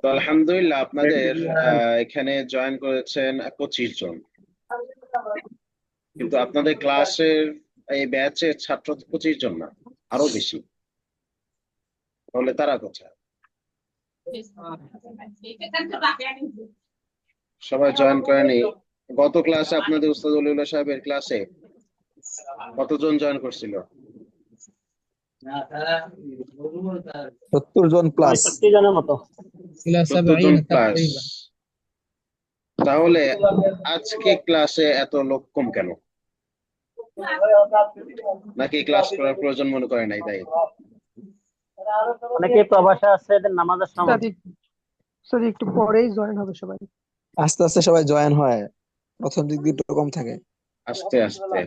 তো আলহামদুলিল্লাহ আপনাদের এখানে জয়েন করেছেন 25 জন, কিন্তু আপনাদের ক্লাসের এই ব্যাচের ছাত্র তো 25 জন না, আরো বেশি। তাহলে তারা কোথায়? সবাই জয়েন করেনি। গত ক্লাসে আপনাদের উস্তাদ উলিউল্লাহ সাহেবের ক্লাসে কতজন জয়েন করছিল? 70 জন প্লাস। 65 জনের মতো। 70 জন প্লাস। তাহলে আজকে ক্লাসে এত লোক কম কেন? নাকি ক্লাস করার প্রয়োজন মনে করে নাই তাই? অনেকে প্রবাসে আছে, এদের নামাজের সময়। একটু পরেই জয়েন হবে সবাই। আস্তে আস্তে সবাই জয়েন হয়, প্রথম দিক দিয়ে একটু কম থাকে। আস্তে আস্তে।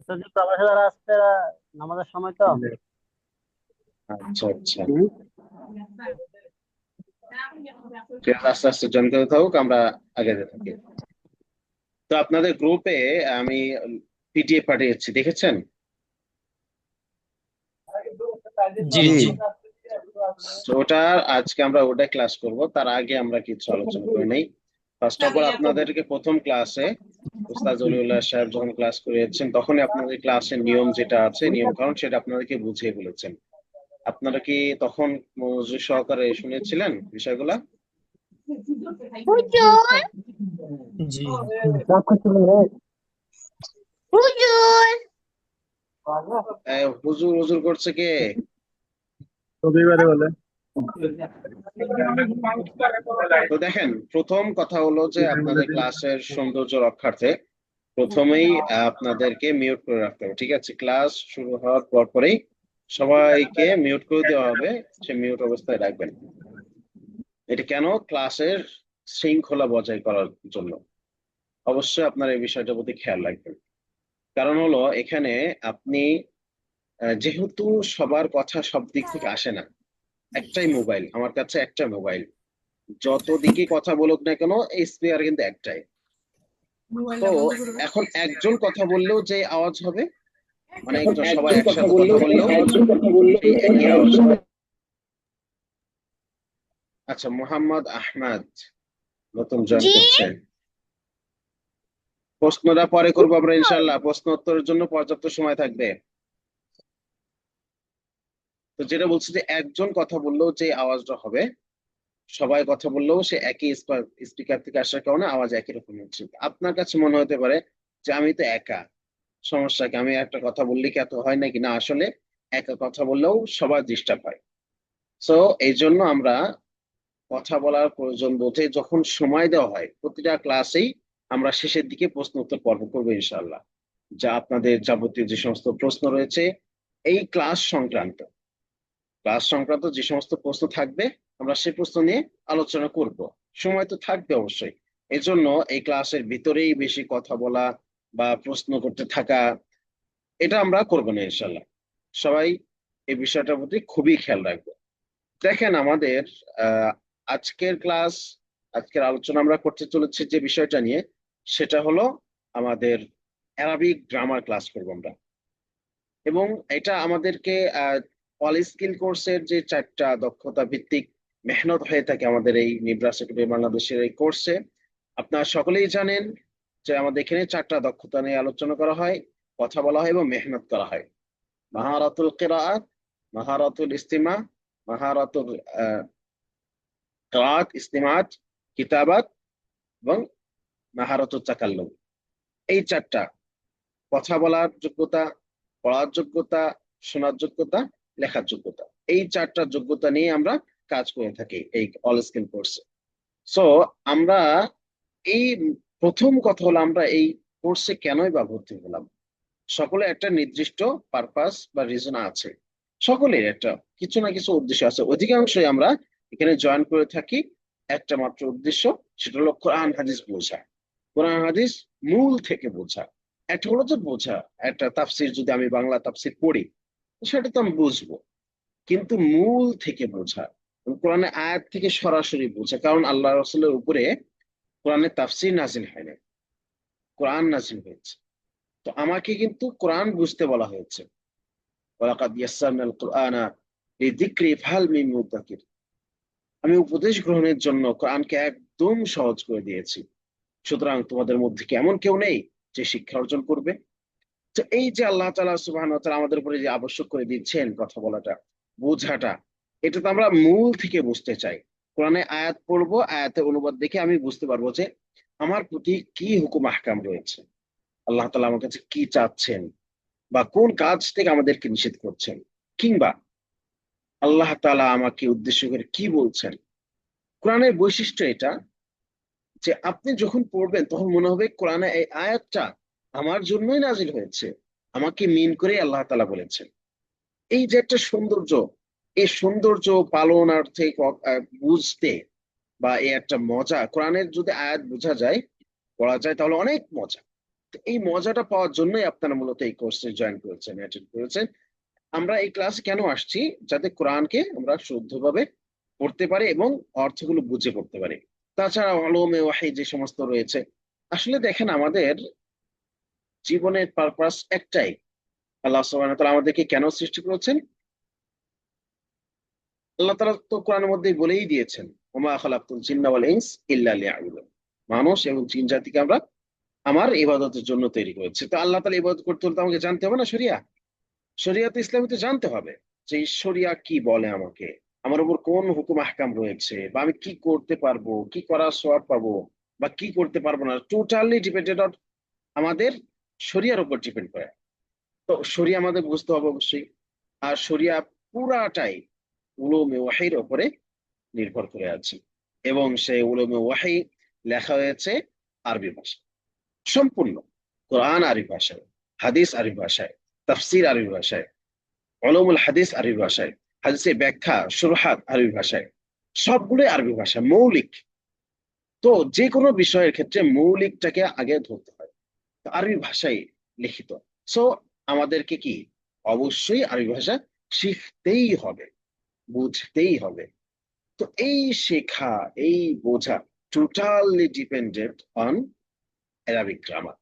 যদি প্রবাসে যারা আসছে নামাজের সময় তো। আচ্ছা আচ্ছা, ঠিক আছে, আস্তে আস্তে জয়েন করে থাকুক, আমরা আগে থাকি। তো আপনাদের গ্রুপে আমি পিডিএফ পাঠিয়েছি, দেখেছেন? জি জি। তো ওটা আজকে আমরা ওটা ক্লাস করব, তার আগে আমরা কিছু আলোচনা করে নেই। ফার্স্ট অফ অল আপনাদেরকে প্রথম ক্লাসে উস্তাদ জলিউল্লাহ সাহেব যখন ক্লাস করিয়েছেন তখনই আপনাদের ক্লাসের নিয়ম যেটা আছে, নিয়ম কারণ সেটা আপনাদেরকে বুঝিয়ে বলেছেন। আপনারা কি তখন মনোযোগ সহকারে শুনেছিলেন বিষয়গুলা? জি। হুজুর হুজুর করছে কে? তো দেখেন, প্রথম কথা হলো যে আপনাদের ক্লাসের সৌন্দর্য রক্ষার্থে প্রথমেই আপনাদেরকে মিউট করে রাখতে হবে, ঠিক আছে? ক্লাস শুরু হওয়ার পর পরেই সবাইকে মিউট করে দেওয়া হবে, সে মিউট অবস্থায় রাখবেন। এটা কেন? ক্লাসের শৃঙ্খলা বজায় করার জন্য। অবশ্যই আপনার এই বিষয়টার প্রতি খেয়াল রাখবেন। কারণ হলো এখানে আপনি যেহেতু সবার কথা সব দিক থেকে আসে না, একটাই মোবাইল, আমার কাছে একটা মোবাইল, যত দিকে কথা বলুক না কেন এই স্পিকার কিন্তু একটাই। তো এখন একজন কথা বললেও যে আওয়াজ হবে, মানে একজন সবাই একসাথে কথা বললেও সেই একই আওয়াজ হবে। আচ্ছা, মোহাম্মদ আহমদ নতুন জয়েন করছে। প্রশ্নটা পরে করবো আমরা ইনশাল্লাহ, প্রশ্ন উত্তরের জন্য পর্যাপ্ত সময় থাকবে। তো যেটা বলছি যে একজন কথা বললেও যে আওয়াজটা হবে, সবাই কথা বললেও সে একই স্পিকার থেকে আসার কারণে আওয়াজ একই রকম হচ্ছে। আপনার কাছে মনে হতে পারে যে আমি তো একা, সমস্যা কি, আমি একটা কথা বললে কি এত হয় নাকি? না, আসলে একা কথা বললেও সবার ডিস্টার্ব হয়। সো এই জন্য আমরা কথা বলার প্রয়োজন বোধে যখন সময় দেওয়া হয় প্রতিটা ক্লাসেই আমরা শেষের দিকে প্রশ্ন উত্তর পর্ব করবো ইনশাআল্লাহ, যা আপনাদের যাবতীয় যে সমস্ত প্রশ্ন রয়েছে এই ক্লাস সংক্রান্ত যে সমস্ত প্রশ্ন থাকবে আমরা সেই প্রশ্ন নিয়ে আলোচনা করব। সময় তো থাকবে অবশ্যই, এজন্য এই ক্লাসের ভিতরেই বেশি কথা বলা বা প্রশ্ন করতে থাকা এটা আমরা করবো না ইনশাল্লাহ। সবাই এই বিষয়টার প্রতি খুবই খেয়াল রাখবো। দেখেন আমাদের আহ আজকের ক্লাস, আজকের আলোচনা আমরা করতে চলেছি যে বিষয়টা নিয়ে, সেটা হলো আমাদের অ্যারাবিক গ্রামার ক্লাস করবো আমরা। এবং এটা আমাদেরকে অল স্কিল কোর্সের যে 4টা দক্ষতা ভিত্তিক মেহনত হয়ে থাকে আমাদের এই নিব্রাস একাডেমি বাংলাদেশের এই কোর্সে। আপনারা সকলেই জানেন যে আমাদের এখানে 4টা দক্ষতা নিয়ে আলোচনা করা হয়, কথা বলা হয় এবং মেহনত করা হয়। মাহারাতুল কিরাআত, মাহারাতুল ইস্তিমা, মাহারাতুল কিরাআত, ইস্তিমাত, কিতাবাত এবং মাহারাতুল তাকাল্লুম। এই 4টা, কথা বলার যোগ্যতা, পড়ার যোগ্যতা, শোনার যোগ্যতা, লেখার যোগ্যতা, এই 4টা যোগ্যতা নিয়ে আমরা কাজ করে থাকি এই অল স্কিল কোর্সে। সো আমরা এই প্রথম কথা হলো আমরা এই কোর্সে কেনই বা ভর্তি হলাম। সকলে একটা নির্দিষ্ট পারপাস বা রিজন আছে, সকলের একটা কিছু না কিছু উদ্দেশ্য আছে। অধিকাংশই আমরা এখানে জয়েন করে থাকি একটা মাত্র উদ্দেশ্য, সেটা হলো কোরআন হাদিস বোঝা, কোরআন হাদিস মূল থেকে বোঝা। একটা হলো যে বোঝা, একটা তাফসির যদি আমি বাংলা তাফসির পড়ি সেটা তো আমি বুঝবো, কিন্তু মূল থেকে বোঝা, কোরআনের আয়াত থেকে সরাসরি বোঝা। কারণ আল্লাহ রসুলের উপরে কোরআনের তাফসির নাজিল হয় না, কোরআন নাজিল হয়েছে। তো আমাকে কিন্তু কোরআন বুঝতে বলা হয়েছে, ওয়ালাকাদ ইয়াসসারনাল কুরআনা লিযিকরি ফাহাল মিন মুদ্দাকির। আমি উপদেশ গ্রহণের জন্য কোরআনকে একদম সহজ করে দিয়েছি, সুতরাং তোমাদের মধ্যে কি এমন কেউ নেই যে শিক্ষা অর্জন করবে? তো এই যে আল্লাহ তাআলা সুবহানাহু ওয়া তাআলা আমাদের উপরে যে আবশ্যক করে দিচ্ছেন কথা বলাটা, বোঝাটা, এটা তো আমরা মূল থেকে বুঝতে চাই। কোরআনে আয়াত পড়বো, আয়াতের অনুবাদ দেখে আমি বুঝতে পারবো যে আমার প্রতি কি হুকুম আহকাম রয়েছে, আল্লাহ তাআলা আমার কাছে কি চাচ্ছেন, বা কোন কাজ থেকে আমাদেরকে নিষেধ করছেন, কিংবা আল্লাহ তাআলা আমাকে উদ্দেশ্য করে কি বলছেন। কোরআনের বৈশিষ্ট্য এটা যে আপনি যখন পড়বেন তখন মনে হবে কোরআনে এই আয়াতটা আমার জন্যই নাজিল হয়েছে, আমাকে মিন করে আল্লাহ তাআলা বলেছেন। এই যে একটা সৌন্দর্য, এই সৌন্দর্য পালনার্থে বুঝতে, বা এই একটা মজা, কোরআনের যদি আয়াত বোঝা যায়, পড়া যায়, তাহলে অনেক মজা। তো এই মজাটা পাওয়ার জন্যই আপনারা মূলত এই কোর্সে জয়েন করেছেন, অ্যাটেন্ড করেছেন। আমরা এই ক্লাসে কেন আসছি? যাতে কোরআনকে আমরা শুদ্ধভাবে পড়তে পারি এবং অর্থগুলো বুঝে পড়তে পারি। তাছাড়া উলুমে ওয়াহী যে সমস্ত রয়েছে, আসলে দেখেন আমাদের জীবনের পারপাস একটাই। আল্লাহ সুবহানাহু ওয়া তাআলা আমাদেরকে কেন সৃষ্টি করেছেন? আল্লাহ তাআলা তো কোরআনের মধ্যেই বলেই দিয়েছেন, ওমা খালাকতুল জিন্না ওয়াল ইনস ইল্লা লিয়াবুদুন। মানুষ এবং জিন জাতিকে আমরা আমার ইবাদতের জন্য তৈরি করেছি। তো আল্লাহ তাআলা ইবাদত করতে হলে তো আমাকে জানতে হবে না শরিয়া? শরিয়াতে ইসলামী তো জানতে হবে যে এই শরিয়া কি বলে, আমাকে আমার উপর কোন হুকুম আহকাম রয়েছে, বা আমি কি করতে পারবো, কি করার সওয়াব পাবো, বা কি করতে পারবো না, টোটালি ডিপেন্ডেড অন আমাদের শরিয়ার উপর ডিপেন্ড করে। তো শরিয়া আমাদের বুঝতে হবে অবশ্যই। আর শরিয়া পুরাটাই উলুমে ওয়াহির উপরে নির্ভর করে আছে, এবং সেই উলুমে ওয়াহি লেখা হয়েছে আরবি ভাষায় সম্পূর্ণ। কোরআন আরবি ভাষায়, হাদিস আরবি ভাষায়, তাফসির আরবি ভাষায়, উলুমুল হাদিস আরবি ভাষায়, হাদিসের ব্যাখ্যা শুরুহাত আরবি ভাষায়, সবগুলোই আরবি ভাষা মৌলিক। তো যে কোনো বিষয়ের ক্ষেত্রে মৌলিকটাকে আগে ধরতে হয়, তো আরবি ভাষায় লিখিত। সো আমাদেরকে কি অবশ্যই আরবি ভাষা শিখতেই হবে, বুঝতেই হবে। তো এই শেখা, এই বোঝা totally dependent on Arabic grammar.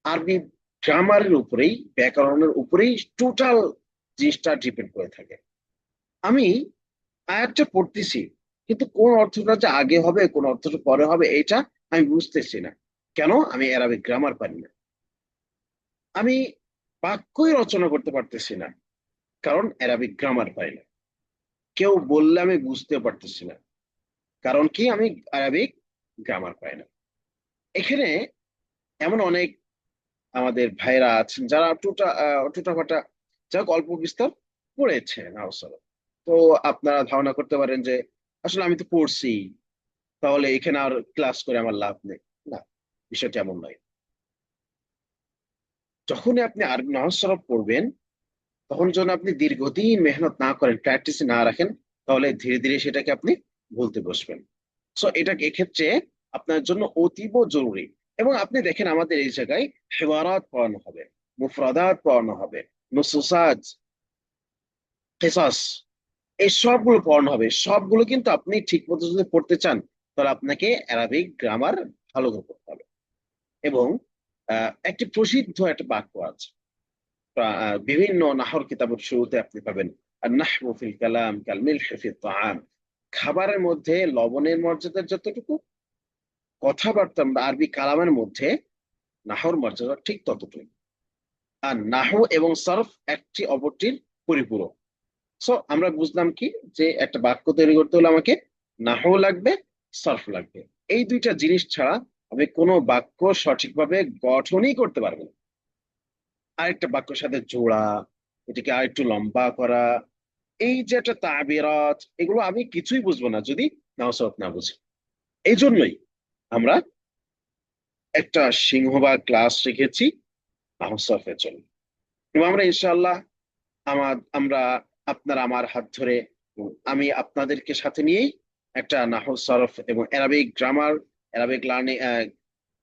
আরবি গ্রামারের উপরেই, ব্যাকরণের উপরেই টোটাল জিনিসটা ডিপেন্ড করে থাকে। আমি আয়াতটা পড়তেছি, কিন্তু কোন অর্থটা যে আগে হবে কোন অর্থটা পরে হবে এটা আমি বুঝতেছি না। কেন? আমি অ্যারাবিক গ্রামার পারি না। আমি বাক্যই রচনা করতে পারতেছি না, কারণ অ্যারাবিক গ্রামার পারি না। কেউ বললে আমি বুঝতে পারতেছি না, কারণ কি? আমি আরবিক গ্রামার পাই না। এখানে এমন অনেক আমাদের ভাইরা আছেন যারা টুটাফাটা, যা অল্প বিস্তর পড়েছে নাওসালা। তো আপনারা ধারণা করতে পারেন যে আসলে আমি তো পড়ছি, তাহলে এখানে আর ক্লাস করে আমার লাভ নেই। না, বিষয়টা এমন নয়। যখনই আপনি আরবি নাহজ সরফ পড়বেন, তখন যখন আপনি দীর্ঘদিন মেহনত না করেন, প্র্যাকটিস না রাখেন, তাহলে ধীরে ধীরে সেটাকে আপনি ভুলতে বসবেন। সো এটা এক্ষেত্রে আপনার জন্য অতীব জরুরি। এবং আপনি দেখেন আমাদের এই জায়গায় হেওয়ারাত পড়ানো হবে, মুফরাদাত পড়ানো হবে, নুসুসাত, কিসাস, এই সবগুলো পড়ানো হবে। সবগুলো কিন্তু আপনি ঠিক মতো যদি পড়তে চান, তাহলে আপনাকে অ্যারাবিক গ্রামার ভালো করে পড়তে হবে। এবং একটি প্রসিদ্ধ একটা বাক্য আছে, বিভিন্ন নাহর কিতাবের শুরুতে আপনি পাবেন, আর নাহবু ফিল কালাম কাল মিলহি ফিত তাআম। খাবারের মধ্যে লবণের মর্যাদা যতটুকু, কথাবার্তা বা আরবি কালামের মধ্যে নাহর মর্যাদা ঠিক ততটুকু। আর নাহু এবং সরফ একটি অপরটির পরিপূরক। সো আমরা বুঝলাম কি, যে একটা বাক্য তৈরি করতে হলে আমাকে নাহু লাগবে, সরফ লাগবে। এই দুইটা জিনিস ছাড়া আমি কোনো বাক্য সঠিকভাবে গঠনই করতে পারবো না। আরেকটা বাক্যের সাথে জোড়া, এটাকে আরেকটু লম্বা করা, এই যে একটা তাবিরাত, এগুলো আমি কিছুই বুঝবো না যদি নাহু সরফ না বুঝি। এই জন্যই আমরা একটা সিংহভাগ ক্লাস রেখেছি নাহু সরফের জন্য। এবং আমরা ইনশাআল্লাহ আমরা আপনার আমার হাত ধরে, আমি আপনাদেরকে সাথে নিয়েই একটা নাহু সরফ এবং Arabic grammar, Arabic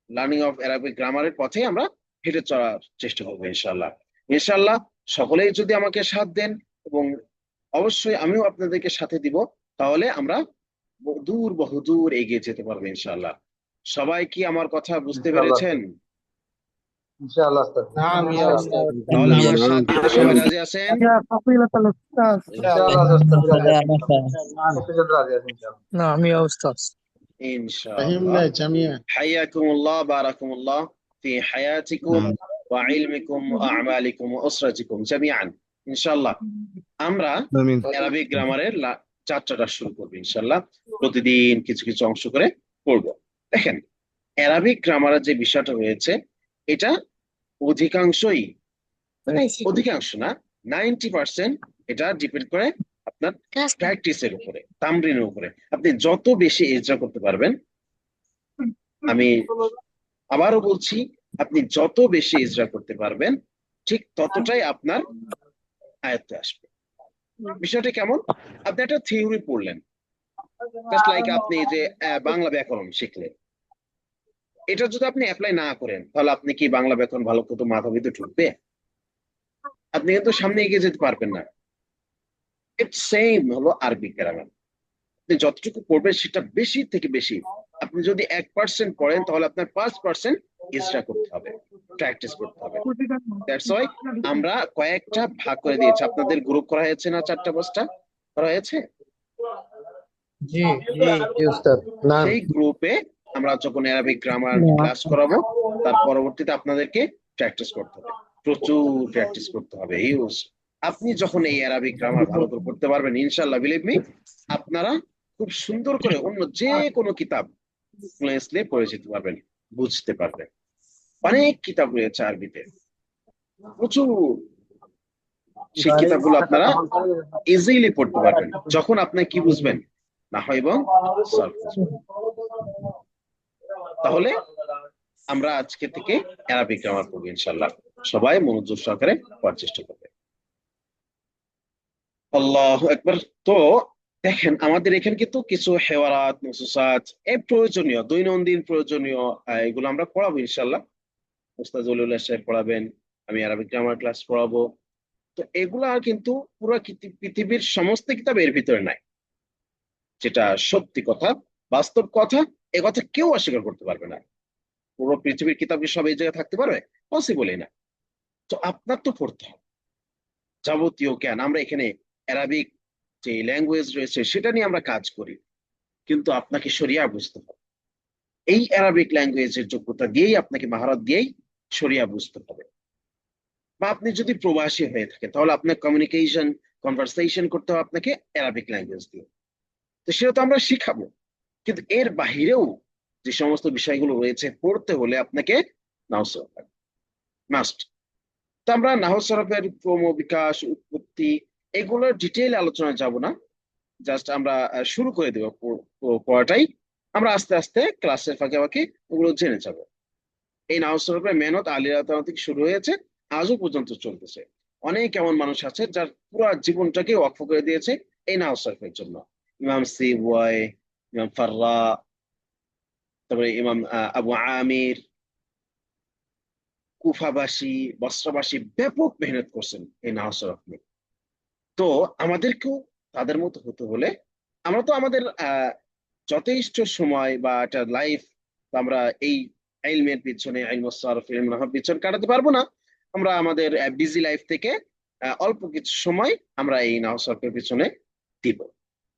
learning of Arabic গ্রামারের পথে আমরা হেঁটে চলার চেষ্টা করবো ইনশাআল্লাহ। ইনশাআল্লাহ সকলেই যদি আমাকে সাথ দেন, এবং অবশ্যই আমিও আপনাদেরকে সাথে দিব, তাহলে আমরা বহুদূর এগিয়ে যেতে পারবো ইনশাআল্লাহ। সবাই কি আমার কথা বুঝতে ইনশাআল্লাহ পেরেছেন? ইনশাআল্লাহ উস্তাদ। نعم يا أستاذ তাহলে আমার সাথ দিতে সবাই রাজি আছেন? يا فضيلة الأستاذ ইনশাআল্লাহ উস্তাদ রাজি আছি نعم. ইনশাআল্লাহ। 100% রাজি আছি ইনশাআল্লাহ। نعم يا أستاذ ইনশাআল্লাহ। فهمنا جميعا হাইয়াকুমুল্লাহ বারাকুমুল্লাহ ফি হায়াতিকুম ওয়া ইলমিকুম ওয়া আমালিকুম ওয়া উসরাতিকুম জামিআন। ইনশাআল্লাহ আমরা আমিন। অ্যারাবিক গ্রামারের যাত্রাটা শুরু করব ইনশাআল্লাহ। প্রতিদিন কিছু কিছু অংশ করে পড়ব। দেখেন, অ্যারাবিক গ্রামারের যে বিষয়টা রয়েছে এটা অধিকাংশই, অধিকাংশ না, 90% এটা ডিপেন্ড করে আপনার প্র্যাকটিসের উপরে, তামরিনের উপরে। আপনি যত বেশি ইজরা করতে পারবেন, আমি আবারও বলছি, আপনি যত বেশি ইজরা করতে পারবেন ঠিক ততটাই আপনার আয়ত্তে আসবে। বিষয়টা কেমন? আপনি একটা থিওরি পড়লেন, জাস্ট লাইক আপনি যে বাংলা ব্যাকরণ শিখলেন, এটা যদি আপনি অ্যাপ্লাই না করেন তাহলে আপনি কি বাংলা ব্যাকরণ ভালো করে মাথা ভিতরে ঢুকবে? আপনি কিন্তু সামনে এগিয়ে যেতে পারবেন না। ইটস সেম হলো আরবি গ্রামার। আপনি যতটুকু পড়বেন সেটা বেশি থেকে বেশি। আপনি যদি 1% পড়েন তাহলে আপনার 5% ইজরা করতে হবে, প্র্যাকটিস করতে হবে। দ্যাটস ওয়াই আমরা কয়েকটা ভাগ করে দিয়েছি। আপনাদের গ্রুপ করা হয়েছে না? 4-5টা করা হয়েছে। जी जी उस्ताद नाम সেই গ্রুপে আমরা যখন অ্যারাবিক গ্রামার ক্লাস করাবো তার পরবর্তীতে আপনাদেরকে প্র্যাকটিস করতে হবে, প্রচুর প্র্যাকটিস করতে হবে। ইউজ আপনি যখন এই অ্যারাবিক গ্রামার ভালো করে পড়তে পারবেন, ইনশাআল্লাহ বিলিভ মি, আপনারা খুব সুন্দর করে অন্য যে কোনো কিতাব ফ্লুয়েন্টলি পড়ে যেতে পারবেন, বুঝতে পারবেন। অনেক কিতাব রয়েছে আরবিতে, প্রচুর। সেই কিতাবগুলো আপনারা ইজিলি পড়তে পারবেন যখন আপনি কি বুঝবেন, নাহয় এবং সরফ বুঝবেন। তাহলে আমরা আজকে থেকে অ্যারাবিক গ্রামার পড়বো ইনশাআল্লাহ। সবাই মনোযোগ সহকারে পড়ার চেষ্টা করবে। আল্লাহু আকবার। তো দেখেন, আমাদের এখানে কিন্তু কিছু হেওয়ারাত, নুসুসাত, এই প্রয়োজনীয় দৈনন্দিন প্রয়োজনীয় এগুলো আমরা পড়াবো ইনশাআল্লাহ। উস্তাদ জলিলুল্লাহ সাহেব পড়াবেন, আমি আরবিক গ্রামার ক্লাস পড়াবো। তো এগুলা কিন্তু পুরো পৃথিবীর সমস্ত কিতাব এর ভিতরে নাই, যেটা সত্যি কথা, বাস্তব কথা। এ কথা কেউ অস্বীকার করতে পারবে না। পুরো পৃথিবীর কিতাব কি সব এই জায়গায় থাকতে পারবে? পসিবলই না। তো আপনার তো পড়তে হবে যাবতীয় জ্ঞান। আমরা এখানে অ্যারাবিক যে ল্যাঙ্গুয়েজ রয়েছে সেটা নিয়ে আমরা কাজ করি, কিন্তু আপনাকে শরিয়া বুঝতে হবে। এই অ্যারাবিক ল্যাঙ্গুয়েজের যোগ্যতা দিয়েই, আপনাকে মহারত দিয়েই শরিয়া বুঝতে হবে। বা আপনি যদি প্রবাসী হয়ে থাকেন তাহলে আপনার কনভারসেশন করতে হবে আপনাকে অ্যারাবিক ল্যাঙ্গুয়েজ দিয়ে। তো সেটা তো আমরা শিখাবো, কিন্তু এর বাহিরেও যে সমস্ত বিষয়গুলো রয়েছে পড়তে হলে আপনাকে নাহস মাস্ট। তো আমরা নাহস সরফের ক্রম, বিকাশ, উৎপত্তি এগুলোর ডিটেইল আলোচনায় যাব না। জাস্ট আমরা শুরু করে দেবো পড়াটাই। আমরা আস্তে আস্তে ক্লাসের ফাঁকে ফাঁকে ওগুলো জেনে যাব। এই নাহস সরফের মেহনত আলী রাদিয়াল্লাহু থেকে শুরু হয়েছে, আজও পর্যন্ত চলতেছে। অনেক এমন মানুষ আছে যার পুরো জীবনটাকে ওয়াকফ করে দিয়েছে এই নাহস সরফের জন্য। ইমাম সিবওয়াই, ইমাম ফাররা, তারপরে ইমাম আবু আমির, কুফাবাসী, বসরাবাসী ব্যাপক মেহনত করছেন এই নাহস সরফ নিয়ে। তো আমাদেরকেও তাদের মতো হতে হলে আমরা তো আমাদের যথেষ্ট সময় বা একটা লাইফ আমরা এই ইলমের পিছনে, ইলমুস সরফ, ইলম নাহর পিছনে কাটাতে পারবো না। আমরা আমাদের বিজি লাইফ থেকে অল্প কিছু সময় আমরা এই নাহর সরফের পিছনে দিব,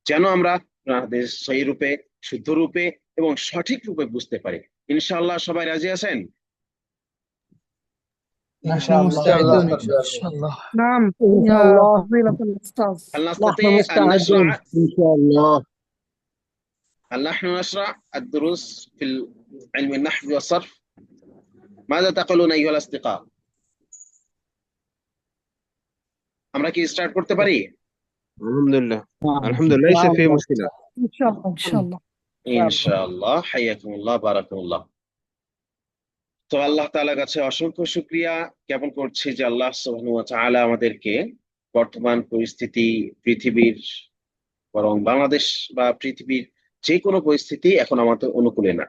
যেন আমরা হাদিস সহি রূপে, শুদ্ধ রূপে এবং সঠিক রূপে বুঝতে পারি। ইনশাআল্লাহ সবাই রাজি আছেন? نحن مستعدون إن شاء الله نعم يا فضيلة الأستاذ هل نحن نستطيع أن مستعدون نشرع إن شاء الله. هل نحن نشرع الدروس في علم النحو والصرف؟ ماذا تقولون أيها الأصدقاء؟ আমরা কি স্টার্ট করতে পারি? আলহামদুলিল্লাহ, نعم আলহামদুলিল্লাহ, إن ليس شاء في الله. مشكلة। إن شاء الله إن شاء الله ইনশাআল্লাহ। হাইয়াকুমুল্লাহ, বারাকাতুল্লাহ। তো আল্লাহ তাআলার কাছে অসংখ্য শুকরিয়া জ্ঞাপন করছি যে আল্লাহ সুবহানাহু ওয়া তাআলা আমাদেরকে বর্তমান পরিস্থিতি, পৃথিবীর, বরং বাংলাদেশ বা পৃথিবীর যে কোনো পরিস্থিতি এখন আমাদের অনুকূলে না,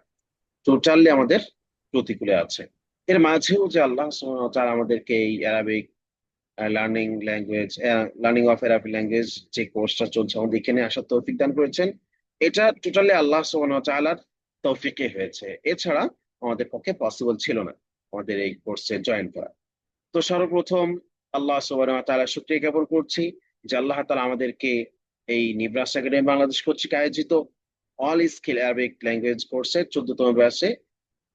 টোটালি আমাদের প্রতিকূলে আছে। এর মাঝেও যে আল্লাহ সুবহানাহু ওয়া তাআলা আমাদেরকে এই Arabic learning of Arabic language যে কোর্সটা চলছে আমাদের এখানে আসার তৌফিক দান করেছেন, এটা টোটালি আল্লাহ সুবহানাহু ওয়া তাআলার তৌফিকে হয়েছে। এছাড়া আমাদের পক্ষে পসিবল ছিল না। আমাদের এই কোর্সে জয়েন করা। তো সর্বপ্রথম আল্লাহ সুবহানাহু ওয়া তাআলা শুকরিয়া জ্ঞাপন করছি যে আল্লাহ তাআলা আমাদেরকে এই নিব্রাস একাডেমি বাংলাদেশ কর্তৃক আয়োজিত অল স্কিল অ্যারাবিক ল্যাঙ্গুয়েজ কোর্সের 14তম ব্যাচে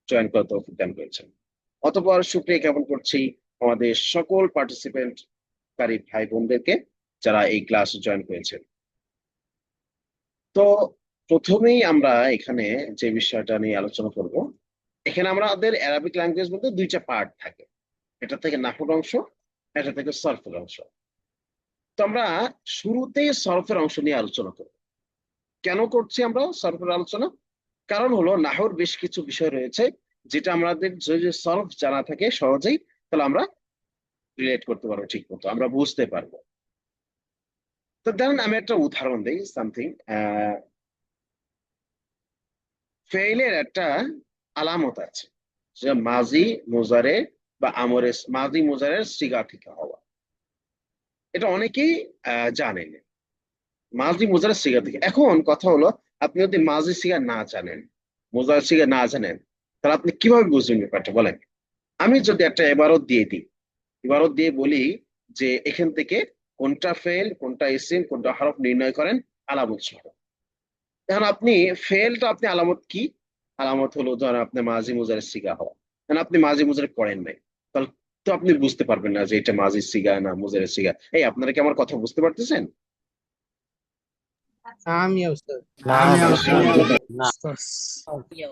জয়েন করার তৌফিক দান করেছেন। অতঃপর শুকরিয়া জ্ঞাপন করছি আমাদের সকল পার্টিসিপেন্টকারী ভাই বোনদেরকে যারা এই ক্লাসে জয়েন করেছেন। তো প্রথমেই আমরা এখানে যে বিষয়টা নিয়ে আলোচনা করব, এখানে আমাদের অ্যারাবিক ল্যাঙ্গুয়েজ বলতে দুইটা পার্ট থাকে, এটা থেকে নাহর অংশ, এটা থেকে সরফের অংশ। তো আমরা শুরুতেই সরফের অংশ নিয়ে আলোচনা করব। কেন করছি আমরা সরফের আলোচনা? কারণ হলো নাহর বেশ কিছু বিষয় রয়েছে যেটা আমাদের যদি সরফ জানা থাকে সহজেই, তাহলে আমরা রিলেট করতে পারবো, ঠিক মতো আমরা বুঝতে পারবো। তো ধরেন আমি একটা উদাহরণ দিই, সামথিং ফেইলের একটা আলামত আছে, যে মাজি মুজারে বা আমরে মাজি মুজারের সিগা থেকে হওয়া, এটা অনেকেই জানেন মাজি মুজারের সিগা থেকে। এখন কথা হলো আপনি যদি মাজি সিগা না জানেন, মুজারের সিগা না জানেন, তাহলে আপনি কিভাবে বুঝবেন ব্যাপারটা বলেন? আমি যদি একটা ইবারত দিয়ে দিই, ইবারত দিয়ে বলি যে এখান থেকে কোনটা ফেল, কোনটা ইসিম, কোনটা হরফ নির্ণয় করেন আলামত সহ। এখন আপনি ফেলটা আপনি আলামত কি? আলামত হলো ধরেন আপনি মাজি মুজারের সিগা হওয়া, কারণ আপনি মাজি মুজারে পড়েন নাই, তাহলে তো আপনি বুঝতে পারবেন না যে এটা মাজির সিগা না মুজারের সিগা। এই আপনারা কি আমার কথা বুঝতে পারতেছেন? নাম ইয়া উস্তাদ। না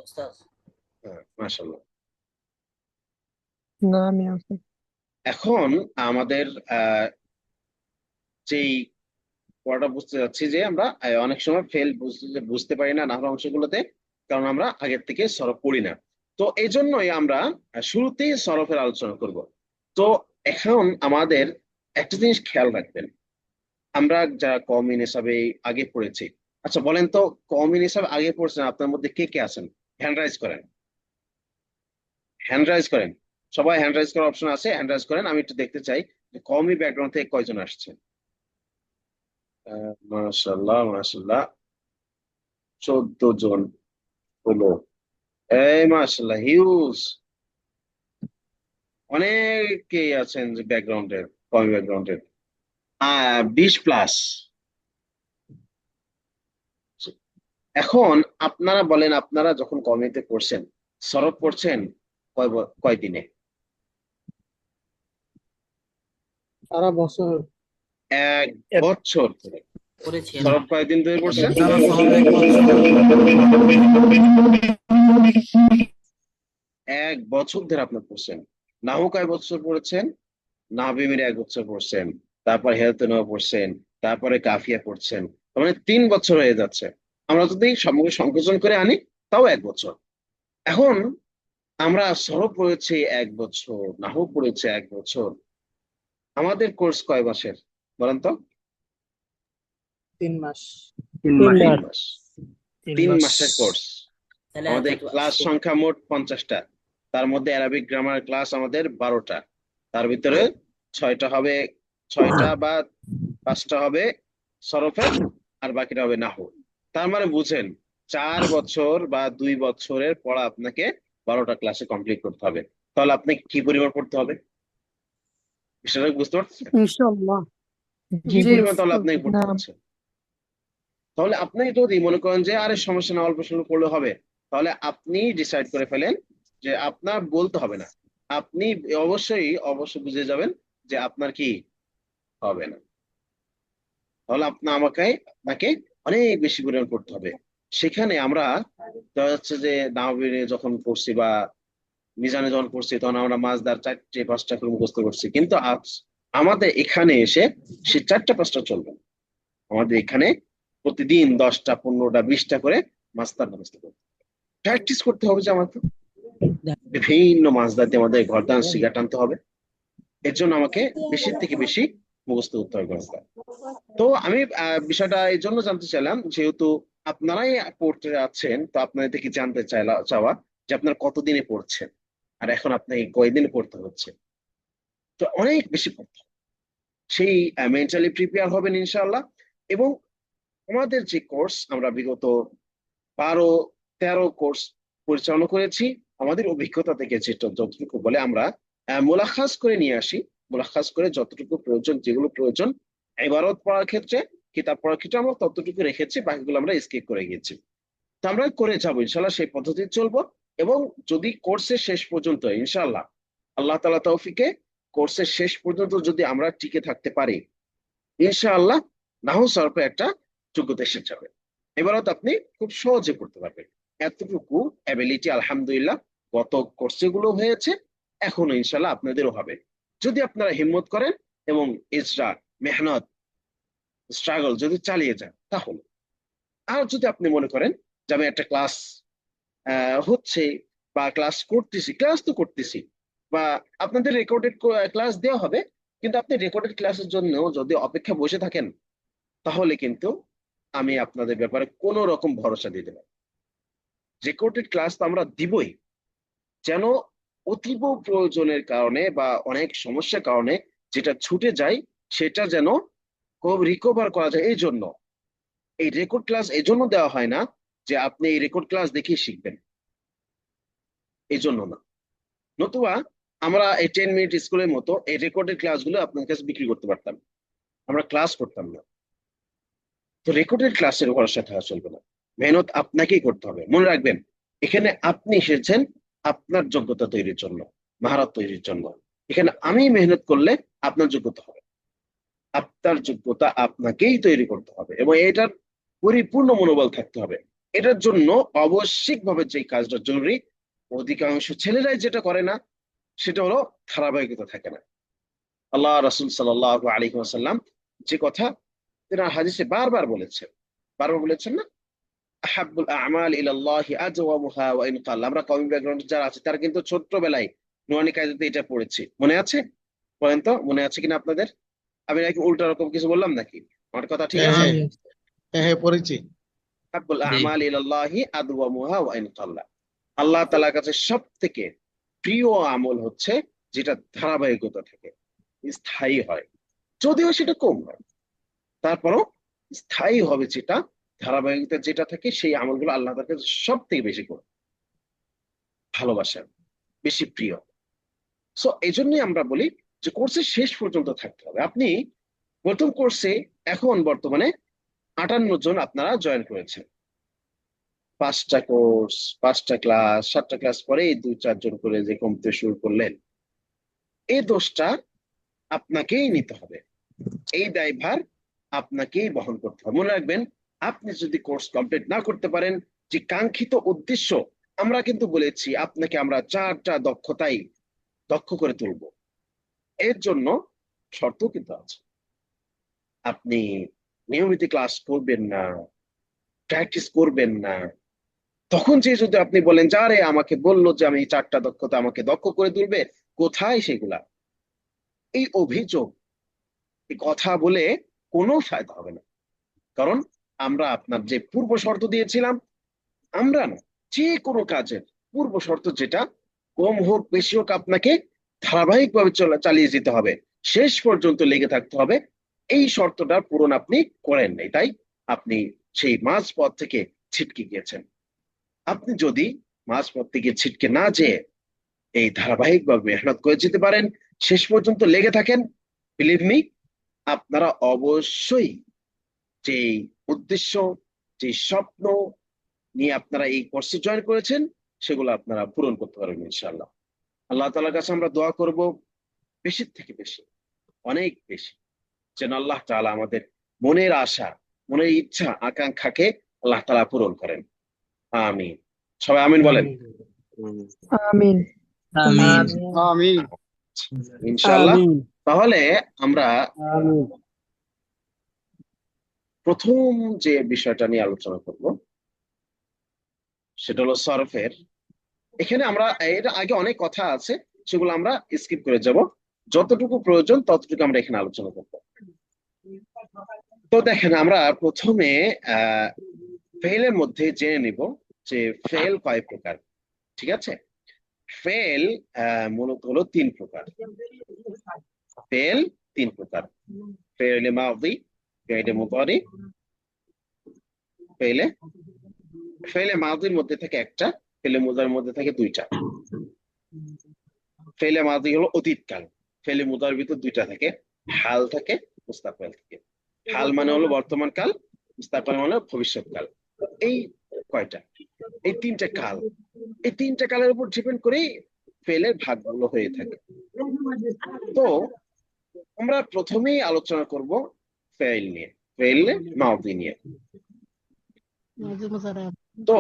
উস্তাদ। হ্যাঁ, মাশাআল্লাহ। নাম ইয়া উস্তাদ। এখন আমাদের যেই পড়াটা বুঝতে যাচ্ছি যে আমরা অনেক সময় ফেল বুঝতে পারি না নাহর অংশগুলোতে, কারণ আমরা আগের থেকে সরফ পড়ি না। তো এই জন্যই আমরা শুরুতেই সরফের আলোচনা করব। তো এখন আমাদের একটা জিনিস খেয়াল রাখবেন, আমরা যারা কওমি নিসাবে আগে পড়েছি, আচ্ছা বলেন তো কওমি নিসাবে আগে পড়ছেন আপনার মধ্যে কে কে আছেন? হ্যান্ড রাইজ করেন, হ্যান্ড রাইজ করেন। সবাই হ্যান্ড রাইজ করার অপশন আছে, হ্যান্ড রাইজ করেন। আমি একটু দেখতে চাই যে কওমি ব্যাকগ্রাউন্ড থেকে কয়জন আসছে। মাশাআল্লাহ মাশাআল্লাহ, 14 জন হলো। এই মাশাআল্লাহ, হিউজ, অনেকেই আছেন যে ব্যাকগ্রাউন্ডের, কওমি ব্যাকগ্রাউন্ডের 20+। এখন আপনারা বলেন, আপনারা যখন কওমিতে পড়ছেন সরফ পড়ছেন কয় দিনে? সারা বছর। 1 বছর ধরে। সরফ কয়দিন ধরে পড়ছেন? 1 বছর ধরে আপনার পড়ছেন। নাহু কয় বছর পড়েছেন? নাহবিমির 1 বছর পড়ছেন, তারপর হেলতনও পড়ছেন, তারপরে কাফিয়া পড়ছেন, তার মানে 3 বছর হয়ে যাচ্ছে। আমরা যদি সমগ্র সংকোচন করে আনি তাও 1 বছর। এখন আমরা সরফ পড়েছি 1 বছর, নাহু পড়েছে 1 বছর। আমাদের কোর্স কয় মাসের বলেন তো? 3 মাস। 3 মাস। 3 মাসের কোর্স। আমাদের ক্লাস সংখ্যা মোট 50টা, তার মধ্যে অ্যারাবিক গ্রামার ক্লাস আমাদের 12টা, তার ভিতরে 6টা হবে, 6টা বা 5টা হবে সরফের, আর বাকিটা হবে নাহু। তার মানে বুঝেন 4 বছর বা 2 বছরের পড়া আপনাকে 12টা ক্লাসে কমপ্লিট করতে হবে। তাহলে আপনাকে কি পরিমাণ পড়তে হবে বিষয়টা বুঝতে পারছেন? ইনশাআল্লাহ। কি জি পরিমাণ তাহলে উস্তাদ। আপনাকে পড়তে নাম। হচ্ছে? তাহলে আপনি যদি মনে করেন যে আরে সমস্যা না, অল্প স্বল্প পড়লে হবে, তাহলে আপনি ডিসাইড করে ফেলেন যে আপনার বলতে হবে না, আপনি অবশ্যই বুঝে যাবেন যে আপনার কি হবে না। তাহলে আপনাকে অনেক বেশি পরিমাণ পড়তে হবে। সেখানে আমরা দেখা যাচ্ছে যে নাহবিনে যখন পড়ছি বা মিজানে যখন পড়ছি তখন আমরা মাসদার 4টে 5টা করে মুখস্থ করছি, কিন্তু আজ আমাদের এখানে এসে সে 4টা 5টা চলবে না। আমাদের এখানে প্রতিদিন 10টা 15টা 20টা করে মাসদার মুখস্থ করতে হবে, প্র্যাকটিস করতে হবে। যে আমাকে বিভিন্ন মাসদার দিয়ে আমাদের ঘরদান সিগা টানতে হবে। এর জন্য আমাকে বেশি থেকে বেশি মুখস্থ করতে হবে মাসদার। তো আমি বিষয়টা এই জন্য জানতে চাইলাম, যেহেতু আপনারাই পড়তে যাচ্ছেন, তো আপনাদের থেকে জানতে চাওয়া যে আপনারা কতদিনে পড়ছেন আর এখন আপনাকে কয়দিনে পড়তে হচ্ছে। তো অনেক বেশি পড়তে হবে, সেই মেন্টালি প্রিপেয়ার হবেন ইনশাআল্লাহ। এবং আমাদের যে কোর্স আমরা বিগত 12-13 কোর্স পরিচালনা করেছি, আমাদের অভিজ্ঞতা থেকে যেটা যতটুকু বলে আমরা মোলাখাস করে নিয়ে আসি, মোলাখাস করে যতটুকু প্রয়োজন, যেগুলো প্রয়োজন ইবারত পড়ার ক্ষেত্রে, কিতাব পড়ার ক্ষেত্রে আমরা ততটুকু রেখেছি, বাকিগুলো আমরা স্কিপ করে গেছি। তো আমরা করে যাবো ইনশাল্লাহ, সেই পদ্ধতি চলবো। এবং যদি কোর্সের শেষ পর্যন্ত ইনশাল্লাহ আল্লাহ তাআলা তৌফিকে কোর্সের শেষ পর্যন্ত যদি আমরা টিকে থাকতে পারি, ইনশাআল্লাহ নাহু সরফে একটা যোগ্যতা এসে যাবে। এবারত আপনি খুব সহজে করতে পারবেন। এতটুকু অ্যাবিলিটি আলহামদুলিল্লাহ গত কোর্সে গুলো হয়েছে, এখনো ইনশাআল্লাহ আপনাদেরও হবে যদি আপনারা হিম্মত করেন এবং ইজরা, মেহনত, স্ট্রাগল যদি চালিয়ে যান তাহলে। আর যদি আপনি মনে করেন যে আমি একটা ক্লাস হচ্ছে বা ক্লাস করতেছি, ক্লাস তো করতেছি, বা আপনাদের রেকর্ডেড ক্লাস দেওয়া হবে, কিন্তু আপনি রেকর্ডেড ক্লাসের জন্য যদি অপেক্ষা বসে থাকেন, তাহলে কিন্তু আমি আপনাদের ব্যাপারে কোনো রকম ভরসা দিতে পারি। রেকর্ডেড ক্লাস তো আমরা দিবই, যেন অতীব প্রয়োজনের কারণে বা অনেক সমস্যার কারণে যেটা ছুটে যায় সেটা যেন খুব রিকভার করা যায়। এই জন্য এই রেকর্ড ক্লাস এই জন্য দেওয়া হয় না যে আপনি এই রেকর্ড ক্লাস দেখেই শিখবেন, এই জন্য না। নতুবা আমরা এই 10 মিনিট স্কুলের মতো এই রেকর্ডেড ক্লাসগুলো আপনার কাছে বিক্রি করতে পারতাম, আমরা ক্লাস করতাম না। তো রেকর্ডেড ক্লাসের ভরসা থাকা চলবে না, মেহনত আপনাকেই করতে হবে। মনে রাখবেন, এখানে আপনি এসেছেন আপনার যোগ্যতা তৈরির জন্য, মহারত তৈরির জন্য। এখানে আমি মেহনত করলে আপনার যোগ্যতা হবে, আপনার যোগ্যতা আপনাকেই তৈরি করতে হবে, এবং এটার পরিপূর্ণ মনোবল থাকতে হবে। এটার জন্য আবশ্যিকভাবে যে কাজটা জরুরি, অধিকাংশ ছেলেরাই যেটা করে না, সেটা হলো ধারাবাহিকতা থাকে না। আল্লাহ রাসূল সাল্লাল্লাহু আলাইহি ওয়াসাল্লাম যে কথা তিনি হাদিসে বারবার বলেছেন, বারবার বলেছেন না, আহাব্বুল আ'মাল ইলাল্লাহি আদওয়ামুহা ওয়া ইন কাল। আমরা কওমি ব্যাকগ্রাউন্ড যারা আছে তারা কিন্তু ছোট্টবেলায় নুরানি কায়দাতে এটা পড়েছি, মনে আছে? বলেন তো মনে আছে কিনা আপনাদের? আমি নাকি উল্টা রকম কিছু বললাম নাকি? আমার কথা ঠিক হ্যাঁ আছে? হ্যাঁ হ্যাঁ হ্যাঁ, পড়েছি। আহাব্বুল জি। আ'মাল ইলাল্লাহি আদওয়ামুহা ওয়া ইন কাল্লা। আল্লাহ তাআলার কাছে সবথেকে প্রিয় আমল হচ্ছে যেটা ধারাবাহিকতা থাকে, স্থায়ী হয়, যদিও সেটা কম হয়, তারপরও স্থায়ী হবে যেটা, ধারাবাহিকতা যেটা থাকে, সেই আমলগুলো আল্লাহ তাআলার কাছে সব থেকে বেশি করে ভালোবাসেন, বেশি প্রিয়। সো এই জন্যই আমরা বলি যে কোর্সের শেষ পর্যন্ত থাকতে হবে। আপনি প্রথম কোর্সে এখন বর্তমানে 58 জন আপনারা জয়েন করেছেন। 5টা কোর্স, 5টা ক্লাস, 7টা ক্লাস পরে এই 2-4 জন করে যে কমতে শুরু করলেন, এই দোষটা আপনাকেই নিতে হবে, এই দায়ভার আপনাকেই বহন করতে হবে। মনে রাখবেন, আপনি যদি কোর্স কমপ্লিট না করতে পারেন, যে কাঙ্ক্ষিত উদ্দেশ্য, আমরা কিন্তু বলেছি আপনাকে আমরা 4টা দক্ষতাই দক্ষ করে তুলব, এর জন্য শর্ত কিন্তু আছে। আপনি নিয়মিত ক্লাস করবেন না, প্র্যাকটিস করবেন না, তখন যে যদি আপনি বলেন যে আরে আমাকে বললো যে আমি 4টা দক্ষতা আমাকে দক্ষ করে তুলবে, কোথায় সেগুলা? এই অভিযোগ, এই কথা বলে কোনো ফায়দা হবে না। কারণ আমরা আপনার যে পূর্ব শর্ত দিয়েছিলাম, আমরা না, যে কোনো কাজের পূর্ব শর্ত যেটা, কম হোক বেশি হোক আপনাকে ধারাবাহিকভাবে চালিয়ে যেতে হবে, শেষ পর্যন্ত লেগে থাকতে হবে। এই শর্তটা পূরণ আপনি করেন নাই, তাই আপনি সেই মাঝপথ থেকে ছিটকে গিয়েছেন। আপনি যদি মাঝপথ থেকে ছিটকে না যেয়ে এই ধারাবাহিকভাবে মেহনত করে যেতে পারেন, শেষ পর্যন্ত লেগে থাকেন, বিলিভ মি, আপনারা অবশ্যই যে উদ্দেশ্য, যে স্বপ্ন নিয়ে আপনারা এই কোর্সে জয়েন করেছেন, সেগুলো আপনারা পূরণ করতে পারবেন ইনশাআল্লাহ। আল্লাহ তাআলার কাছে আমরা দোয়া করব বেশি থেকে বেশি, অনেক বেশি, যেন আল্লাহ তাআলা আমাদের মনের আশা, মনের ইচ্ছা, আকাঙ্ক্ষাকে আল্লাহ তাআলা পূরণ করেন। আমিন। সবাই আমিন বলেন। আমিন। আমিন। আমিন। ইনশাআল্লাহ। আমিন। তাহলে আমরা আমিন। প্রথম যে বিষয়টা নিয়ে আলোচনা করব সেটা হলো সরফের। এখানে আমরা এটা আগে অনেক কথা আছে, সেগুলো আমরা স্কিপ করে যাব, যতটুকু প্রয়োজন ততটুকু আমরা এখানে আলোচনা করব। তো দেখেন, আমরা প্রথমে ফেলের মধ্যে জেনে নিব যে ফেল কয় প্রকার। ঠিক আছে, ফেল মূলত হলো 3 প্রকার। ফেল 3 প্রকার: ফেলে মাদি, ফেলে মুদারি, ফেলে মাদির মধ্যে থাকে একটা, ফেলে মুদারির মধ্যে থাকে 2টা। ফেলে মাদি হলো অতীতকাল, ফেলে মুদারির ভিতর দুইটা থাকে, হাল থাকে, মুস্তাকবাল থাকে। হাল মানে হলো বর্তমান কাল, মুস্তাকবাল মানে হলো ভবিষ্যৎকাল। এই কয়টা, এই তিনটা কাল, এই তিনটা কালের উপর ডিপেন্ড করেই ফেলের ভাগগুলো হয়ে থাকে। তো আমরা প্রথমেই আলোচনা করব ফেল নিয়ে, ফেল মাদি নিয়ে। তো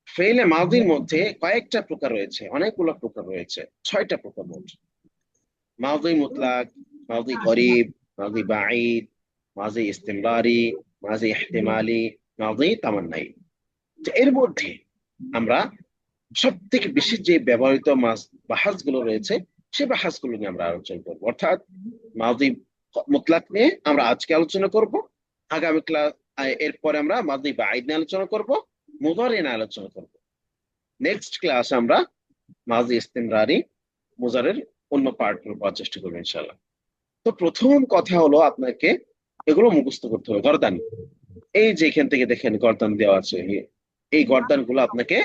ফেলে মাদির মধ্যে কয়েকটা প্রকার রয়েছে, অনেকগুলো প্রকার রয়েছে, 6টা প্রকার মোট। মাদি মুতলাক, মাদি করিব, মাদি বাঈদ, মাদি ইস্তিমরারি, মাদি ইহতিমালি, মাদি তামান্নাই। তো এর মধ্যে আমরা সব থেকে বেশি যে ব্যবহৃত বাহাস গুলো রয়েছে সেই বাহাস গুলো নিয়ে আমরা আলোচনা করবো। অর্থাৎ মাদি মুতলাক নিয়ে আমরা আজকে আলোচনা করব, আগামী ক্লাস এরপরে আমরা মাদি বাঈদ নিয়ে আলোচনা করব, মুদারি নিয়ে আলোচনা করব। নেক্সট ক্লাস আমরা মাজি ইস্তিমরারি, মুজারের অন্য পার্ট গুলো পাওয়ার চেষ্টা করবো ইনশাল্লাহ। তো প্রথম কথা হলো আপনাকে এগুলো মুখস্থ করতে হবে। গর্দান, এই যে এখান থেকে দেখেন গর্দান দেওয়া আছে, এই গর্দান গুলো আপনাকে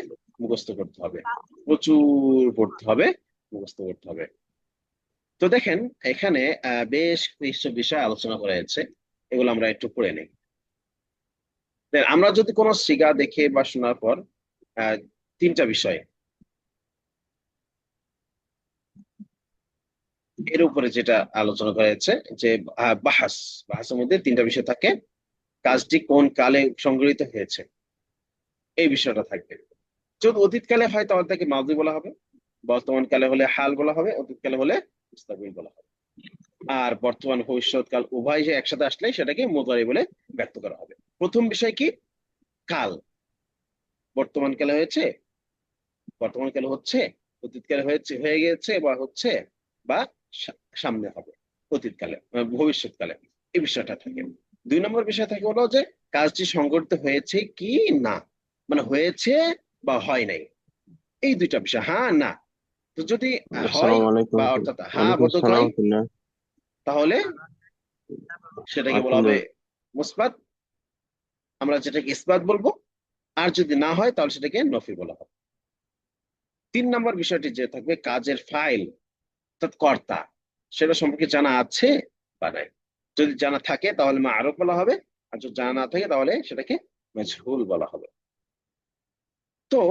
মুখস্থ করতে হবে, প্রচুর পড়তে হবে, মুখস্থ করতে হবে। তো দেখেন এখানে বেশ কিছু বিষয় আলোচনা করা হয়েছে, এগুলো আমরা একটু পড়ে নিই। আমরা যদি কোনো সিগা দেখে বা শোনার পর 3টা বিষয় এর উপরে যেটা আলোচনা করা হয়েছে যে বাহাসের মধ্যে 3টা বিষয় থাকে। কাজটি কোন কালে সংগৃহীত হয়েছে এই বিষয়টা থাকবে। যদি অতীতকালে হয় তাহলে তাকে মাদি বলা হবে, বর্তমান কালে হলে হাল বলা হবে, অতীতকালে হলে মুস্তাকবিল বলা হবে। আর বর্তমান ভবিষ্যৎকাল উভয় যে একসাথে আসলে সেটাকে মুদারি বলে ব্যক্ত করা হবে। প্রথম বিষয় কি, কাল। বর্তমান কালে হয়েছে, বর্তমান কালে হচ্ছে, অতীতকালে হয়েছে, হয়ে গেছে বা হচ্ছে, বা সামনে হবে, অতীতকালে ভবিষ্যৎকালে, এই বিষয়টা থাকে। 2 নম্বর বিষয় থাকে হলো যে কাজটি সংঘটিত হয়েছে কি না, মানে হয়েছে বা হয় নাই, এই 2টা বিষয়, হ্যাঁ না। তো যদি হয় আসসালামু আলাইকুম। বা অর্থাৎ হ্যাঁ ওয়ালাইকুম বোধক আসসালাম হয় রাহমাতুল্লাহ। তাহলে সেটাকে বলা হবে মুসবাত, আমরা যেটাকে ইসবাত বলবো। আর যদি না হয় তাহলে সেটাকে নফি বলা হবে। 3 নম্বর বিষয়টি যে থাকবে কাজের ফাইল অর্থাৎ কর্তা, সেটা সম্পর্কে জানা আছে বা নাই। যদি জানা থাকে তাহলে মা'রুফ বলা হবে, আর যদি জানা না থাকে তাহলে সেটাকে মাজহুল বলা হবে। তো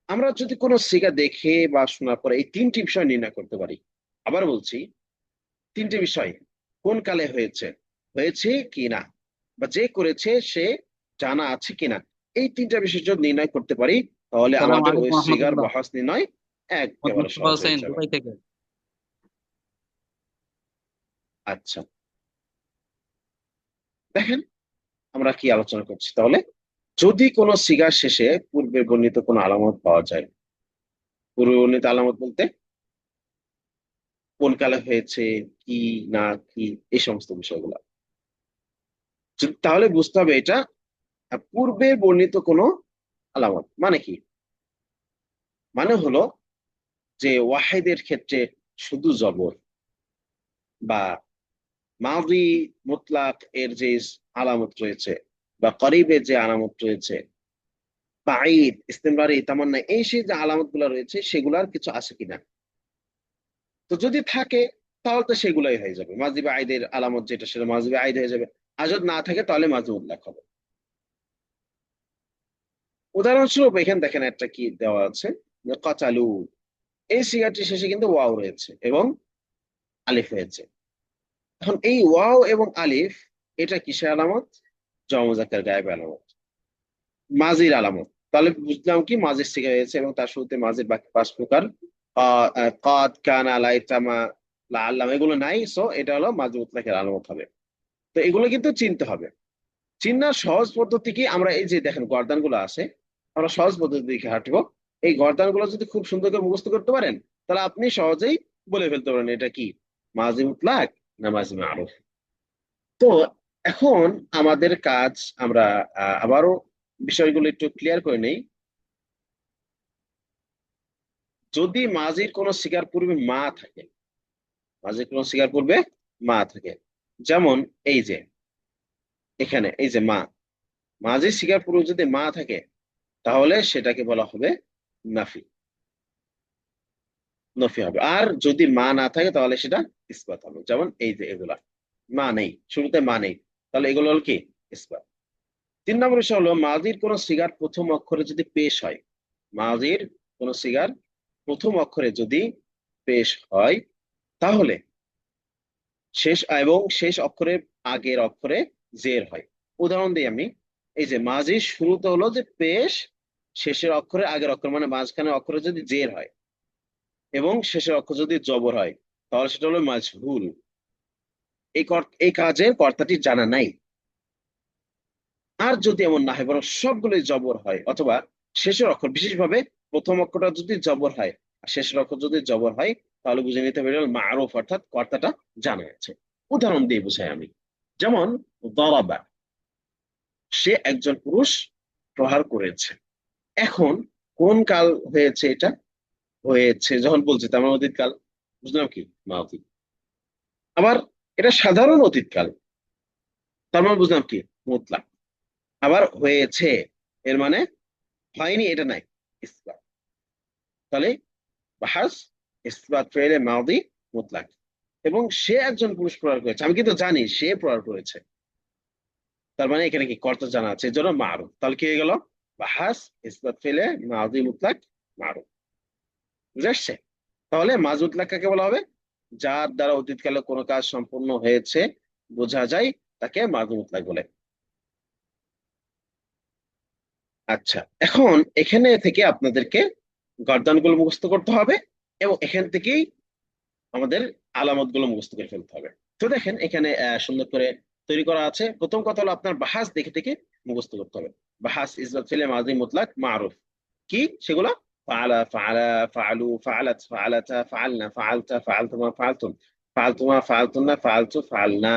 আমরা যদি কোনো সিগা দেখে বা শোনার পরে এই 3টি বিষয় নির্ণয় করতে পারি, আবার বলছি 3টে বিষয়, কোন কালে হয়েছে, হয়েছে কিনা, বা যে করেছে সে জানা আছে কিনা, এই 3টা বিষয় যদি নির্ণয় করতে পারি তাহলে সালাম আমাদের ওই আলাইকুম সিগার রহমতুল্লাহ। বহাস নির্ণয় মোহাম্মদ একেবারে মুস্তফা সহজ হয়ে হোসেন যাবে। দুবাই থেকে। আচ্ছা, দেখেন আমরা কি আলোচনা করছি তাহলে। যদি কোনো সিগার শেষে পূর্বে বর্ণিত কোনো আলামত পাওয়া যায়, পূর্বে বর্ণিত আলামত বলতে কোন কালে হয়েছে, কি না কি, এই সমস্ত বিষয়গুলো তাহলে বুঝতে হবে এটা পূর্বে বর্ণিত কোনো আলামত। মানে কি, মানে হলো যে ওয়াহিদের ক্ষেত্রে শুধু জবর, বা মাদি মুতলাক এর যে আলামত রয়েছে, বা করিবের যে আলামত রয়েছে, বা ঈদ ইস্তেমরারি তামান্না, এই সেই যে আলামত গুলা রয়েছে সেগুলার কিছু আছে কিনা। তো যদি থাকে তাহলে তো সেগুলাই হয়ে যাবে, মাজি বা আইদের আলামত যেটা সেটা মাজি বা আইদ হয়ে যাবে। আর যদি না থাকে তাহলে মাজি মুতলাক হবে। উদাহরণস্বরূপ এখানে দেখেন একটা কি দেওয়া আছে, কাতালু, এই সিগারটি শেষে কিন্তু ওয়াও রয়েছে এবং আলিফ হয়েছে। এখন এই ওয়াও এবং আলিফ এটা কিসের আলামত, জমা মুযাক্কার গায়েব আলামত, মাজির আলামত। তাহলে বুঝলাম কি মাজির সিগা হয়েছে এবং তার শুরুতে মাজির বাকি 5 প্রকার কাদ, কানা, লাইতামা, লাআল্লাম এগুলো নাই, সো এটা হলো মাজি মুতলাকের আলামত হবে। তো এগুলো কিন্তু চিনতে হবে। চিনার সহজ পদ্ধতি কি, আমরা এই যে দেখেন গর্দান গুলো আছে, আমরা সহজ পদ্ধতি দিকে হাঁটবো। এই গর্দান গুলো যদি খুব সুন্দর করে মুখস্থ করতে পারেন তাহলে আপনি সহজেই বলে ফেলতে পারেন এটা কি মাজি মুতলাক না মাজি মারুফ। তো এখন আমাদের কাজ, আমরা আবারও বিষয়গুলো একটু ক্লিয়ার করে নেই। যদি মাজির কোন সিগার পূর্বে মা থাকে, মাজির কোন সিগার পূর্বে মা থাকে, যেমন এই যে এখানে এই যে মা, মাজির সিগার পূর্বে যদি মা থাকে তাহলে সেটাকে বলা হবে নাফি। নফি হবে। আর যদি মা না থাকে তাহলে সেটা ইসবাত হবে। যেমন এই যে এগুলা মা নেই, শুরুতে মা নেই, তাহলে এগুলো হলো কি ইসবাত। 3 নম্বর বিষয় হলো মাজির কোন সিগার প্রথম অক্ষরে যদি পেশ হয়, মাজির কোন সিগার প্রথম অক্ষরে যদি পেশ হয় তাহলে শেষ অক্ষরের আগের অক্ষরে জের হয়। উদাহরণ দিই আমি, এই যে মাঝির শুরুতে হলো যে পেশ, শেষের অক্ষরে আগের অক্ষর মানে মাঝখানের অক্ষরে যদি জের হয় এবং শেষের অক্ষর যদি জবর হয় তাহলে সেটা হলো মাজহুল। এই কাজের কর্তাটি জানা নাই। আর যদি এমন না হয় বরং সবগুলোই জবর হয় অথবা শেষের অক্ষর বিশেষভাবে প্রথম অক্ষরটা যদি জবর হয় আর শেষের অক্ষর যদি জবর হয় তাহলে বুঝে নিতে হবে মারুফ, অর্থাৎ কর্তাটা জানা আছে। উদাহরণ দিয়ে বুঝাই আমি, যেমন দরাবা, সে একজন পুরুষ প্রহার করেছে। এখন কোন কাল হয়েছে? এটা হয়েছে যখন বলছে তার মানে অতীতকাল, বুঝলাম কি মাউথি। আবার এটা সাধারণ অতীতকাল, তার মানে বুঝলাম কি মুতলাক। আবার হয়েছে এর মানে হয়নি এটা নাই, ইসবাত। তাহলে বাহাস ইসবাত ফেলে মাউদি মুতলাক। এবং সে একজন পুরুষ প্রহার করেছে, আমি কিন্তু জানি সে প্রহার করেছে, তার মানে এখানে কি কর্তা জানা আছে, এর জন্য মারুফ। তাহলে কি হয়ে গেল? বাহাস ইসবাত ফেলে মাউদি মুতলাক মারুফ। বুঝে আসছে? তাহলে মাজ মুতলাক কাকে বলা হবে? যার দ্বারা অতীতকালে কোনো কাজ সম্পূর্ণ হয়েছে বোঝা যায় তাকে মাজ মুতলাক বলে। আচ্ছা, এখন এখানে থেকে আপনাদেরকে গর্দানগুলো মুখস্থ করতে হবে এবং এখান থেকেই আমাদের আলামত গুলো মুখস্থ করে ফেলতে হবে। তো দেখেন এখানে সুন্দর করে তৈরি করা আছে। প্রথম কথা হলো আপনার বাহাস দেখে থেকে মুখস্থ করতে হবে। বাহাস ইসবাত ফিলে মাজি মুতলাক মারুফ কি সেগুলো? ফাআলা, ফাআলা, ফাআলু, ফাআলাত, ফাআলাতা, ফাআলনা, ফাআলতা, ফাআলতুমা, ফাআলতুম, ফাআলতুমা, ফাআলতুন্না, ফাআলতু, ফাআলনা।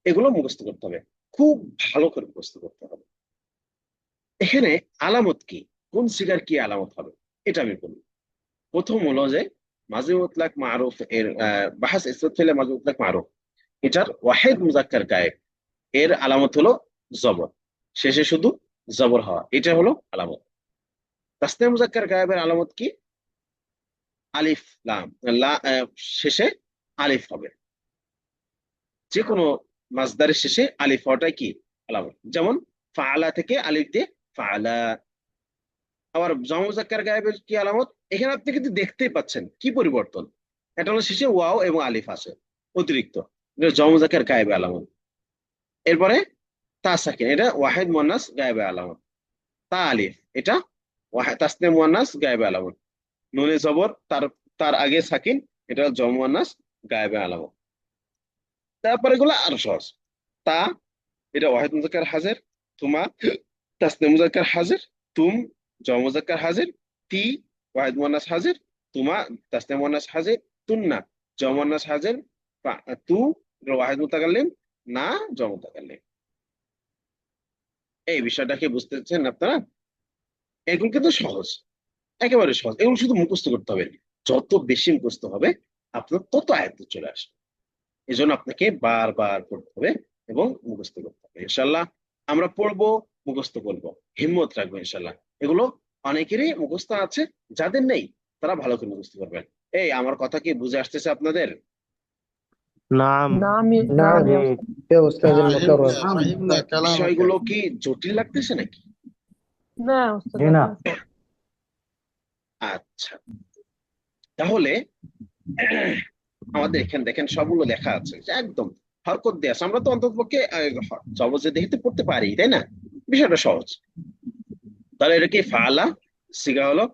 এগুলো মুখস্থ করতে হবে, খুব ভালো করে মুখস্থ করতে হবে। এখানে আলামত কি, কোন সিগার কি আলামত হবে এটা আমি বলবো। প্রথম হলো যে মাজি মুতলাক মারুফ এর বাহাস ইসবাত ফিলে মাজি মুতলাক মারুফ, এটার ওয়াহেদ মুজাক্কার গায়েব এর আলামত হলো জবর, শেষে শুধু জবর হওয়া, এটা হলো আলামত। তাসনিয়া মুজাক্কার গায়েবের আলামত কি? আলিফ লাম, শেষে আলিফ হবে। যে কোনো মাসদারের শেষে আলিফ হওয়াটাই কি আলামত। যেমন ফাআলা থেকে আলিফ দিয়ে ফাআলা। আবার জমা মুজাক্কার গায়েবের কি আলামত? এখানে আপনি কিন্তু দেখতেই পাচ্ছেন কি পরিবর্তন। এটা হলো শেষে ওয়াও এবং আলিফ আছে অতিরিক্ত, এটা জমা মুজাক্কার গায়েবের আলামত। এরপরে তা সাকিন, এটা ওয়াহিদ মুয়ান্নাস গায়েবে আলামত। তা আলিফ, এটা ওয়াহিদ তাসনিয়া মুয়ান্নাস গায়েবে আলামত। নুনে জবর, তার তার আগে সাকিন, এটা জমা মুয়ান্নাস গায়েবে আলামত। তারপরে এগুলো আরো সহজ। তা, এটা ওয়াহিদ মুজাক্কার হাজির। তুমা তাসনিয়া মুজাক্কার হাজির। তুম জমা মুজাক্কার হাজির। তি ওয়াহিদ মুয়ান্নাস হাজির। তুমা তাসনিয়া মুয়ান্নাস হাজির। তুন্না জমা মুয়ান্নাস হাজির। তু ওয়াহিদ মুতাকাল্লিম। না জমা মুতাকাল্লিম। এই বিষয়টাকে বুঝতেছেন আপনারা? এগুলো কিন্তু সহজ, একেবারে সহজ। এগুলো শুধু মুখস্থ করতে হবে। যত বেশি মুখস্থ হবে আপনার তত আয়ত্তে চলে আসবে। এই জন্য আপনাকে বারবার পড়তে হবে এবং মুখস্থ করতে হবে। ইনশাল্লাহ আমরা পড়বো, মুখস্থ করবো, হিম্মত রাখবো ইনশাল্লাহ। এগুলো অনেকেরই মুখস্থ আছে, যাদের নেই তারা ভালো করে মুখস্থ করবেন। এই আমার কথা কি বুঝে আসতেছে আপনাদের? নাম নাম নাম يا أستاذ المكرم فهمنا كلامك বিষয়গুলো কি জটিল লাগতেছে নাকি? না উস্তাদ জি না। আচ্ছা, তাহলে আমাদের এখানে দেখেন সবগুলো লেখা আছে যে একদম হরকত দিয়ে আছে। আমরা তো অন্তত পক্ষে জবজে দেখতে পড়তে পারি, তাই না? বিষয়টা সহজ। তাহলে এটা কি ফাআলা সিগা হলো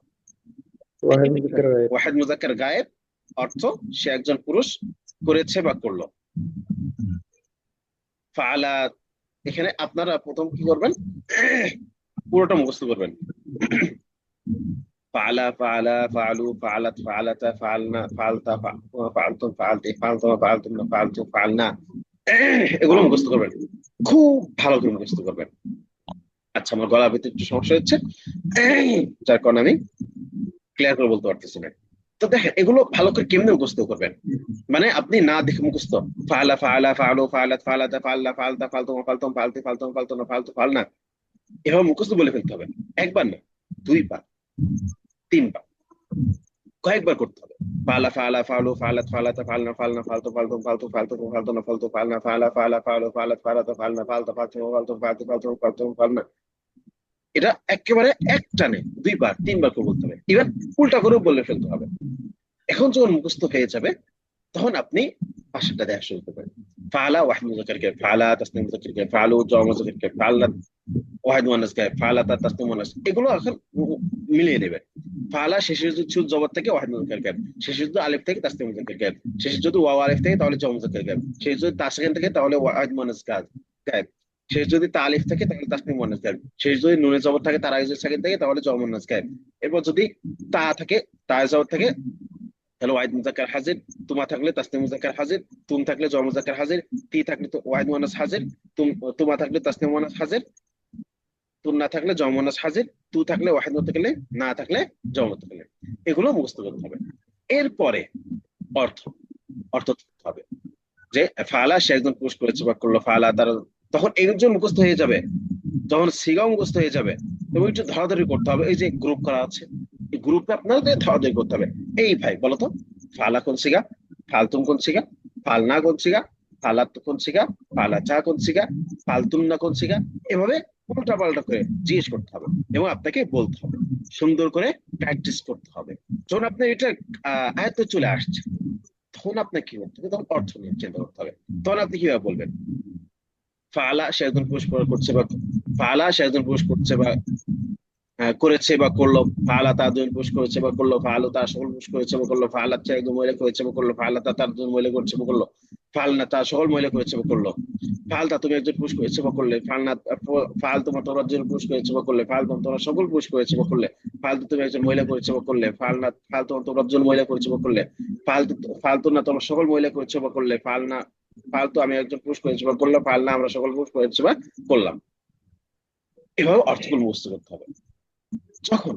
واحد مذكر غير ওয়াহিদ মুজাক্কার গায়েব, অর্থ সে একজন পুরুষ করেছে বা করলো। ফাআলা, এখানে আপনারা প্রথম কি করবেন? পুরোটা মুখস্থ করবেন। ফাআলা, ফাআলা, ফাআলু, ফাআলাত, ফাআলাতা, ফাআলনা, ফাআলতা, ফাআলতুম, ফাআলতি, ফাআলতুমা, ফাআলতুমনা, ফাআলতু, ফাআলনা। এগুলো মুখস্থ করবেন, খুব ভালো করে মুখস্থ করবেন। আচ্ছা, আমার গলা ভিতরে একটু সমস্যা হচ্ছে, যার কারণে আমি ক্লিয়ার করে বলতে পারতেছি না। তো দেখেন এগুলো ভালো করে কেমনে মুখস্থ করবেন, মানে আপনি না দেখে মুখস্থ ফাআলা, ফাআলা, ফাআলু, ফাআলাত, ফাআলাতা, ফাআলনা, ফাআলতা, ফাআলতুমা, ফাআলতুম, ফাআলতি, ফাআলতুম, ফাআলতুনা, ফাআলতু, ফাআলনা। এভাবে মুখস্থ বলে ফেলতে হবে। একবার না, 2 বার, 3 বার, কয়েকবার করতে হবে। ফালা ফালা ফালু ফালাত ফালাতা ফালনা ফালনা ফালতু ফালতু ফালতু ফালতু ফালতু না ফালতু ফালনা ফালা ফালা ফালু ফালাত ফালাতা ফালনা ফালতু ফালতু ফালতু ফালতু ফালতু ফালতু ফালনা। এটা একেবারে এক টানে 2 বার 3 বার করে বলতে হবে, ইভেন উল্টা করেও বলে ফেলতে হবে। এখন যখন মুখস্থ হয়ে যাবে তখন আপনি পাশেরটা দেখা শুরু করবেন। ফালা ওয়াহিদ মুজাক্কার কে ফালা, তাসনিম মুজাক্কার কে ফালু, জামা মুজাক্কার কে ফালা, ওয়াহিদ মুয়ান্নাস কে ফালা, তাসনিম মুয়ান্নাস, এগুলো এখন মিলিয়ে নেবেন। ফালা শেষে যদি সুদ জবর থেকে ওয়াহিদ মুজাক্কার কে, শেষে যদি আলিফ থেকে তাসনিম মুজাক্কার কে, শেষে যদি ওয়াও আলিফ থেকে তাহলে জামা মুজাক্কার কে, শেষে যদি তা সেকেন্ড থেকে তাহলে ওয়াহিদ মুয়ান্নাস কে, শেষ যদি তা আলিফ থাকে তাহলে তাসনিম মুয়ান্নাস কে, শেষ যদি নুনে জবর থাকে তার আগে যদি সেকেন্ড থেকে তাহলে জামা মুয়ান্নাস কে। এরপর যদি তা থাকে, তা জবর থাকে তাহলে ওয়াহিদ মুজাক্কার হাজির, তুমা থাকলে তাসনিম মুজাক্কার হাজির, তুম থাকলে জামা মুজাক্কার হাজির, তি থাকলে তো ওয়াহিদ মুয়ান্নাস হাজির, তুমা থাকলে তাসনিম মুয়ান্নাস হাজির, তুন না থাকলে জামা মুয়ান্নাস হাজির, তু থাকলে ওয়াহিদ মুতাকাল্লিম, না থাকলে জামা মুতাকাল্লিম। এগুলো মুখস্থ করতে হবে। এরপরে অর্থ অর্থ করতে হবে যে ফালা সে একজন পুরুষ করেছে বা করলো, ফালা তার, তখন একজন মুখস্থ হয়ে যাবে, যখন সিগাও মুখস্থ হয়ে যাবে এবং একটু ধরাধরি করতে হবে। এই যে গ্রুপ করা আছে, এই গ্রুপে আপনাদের ধরাধরি করতে হবে। এই ভাই বলো তো, ফালা কোন সিগা, ফালতুম কোন সিগা, ফালনা কোন সিগা, ফালাত কোন সিগা, ফালা চা কোন সিগা, ফালতুম না কোন সিগা, এভাবে উল্টা পাল্টা করে জিজ্ঞেস করতে হবে এবং আপনাকে বলতে হবে, সুন্দর করে প্র্যাকটিস করতে হবে। যখন আপনার এটা আয়ত্তে চলে আসছে তখন আপনাকে কি করতে হবে, তখন অর্থ নিয়ে চিন্তা করতে হবে। তখন আপনি কিভাবে বলবেন, ফালা সে একজন পুরুষ করছে বা ফালা সে একজন পুরুষ করছে বা করেছে বা করলো, ফালা তার দুজন পুরুষ করেছে বা করলো, ফালু তার সকল পুরুষ করেছে বা করলো, ফালা সে একজন মহিলা করেছে বা করলো, ফালা তার দুজন মহিলা করছে বা করলো, ফালনা তার সকল মহিলা করেছে বা করলো, ফালতা তুমি একজন পুরুষ করেছে বা করলে, ফালনা ফাল তোমার তোমরা একজন পুরুষ করেছে বা করলে, ফাল তোমরা সকল পুরুষ করেছে বা করলে, ফালতু তুমি একজন মহিলা করেছে বা করলে, ফালনা ফাল তোমার তোমরা একজন মহিলা করেছে বা করলে, ফালতু ফালতু না তোমরা সকল মহিলা করেছে বা করলে, ফালনা ফালতু আমি একজন পুরুষ করেছি বা করলাম, ফালনা আমরা সকল পুরুষ করেছি বা করলাম। এভাবে অর্থগুলো মুখস্থ করতে হবে। যখন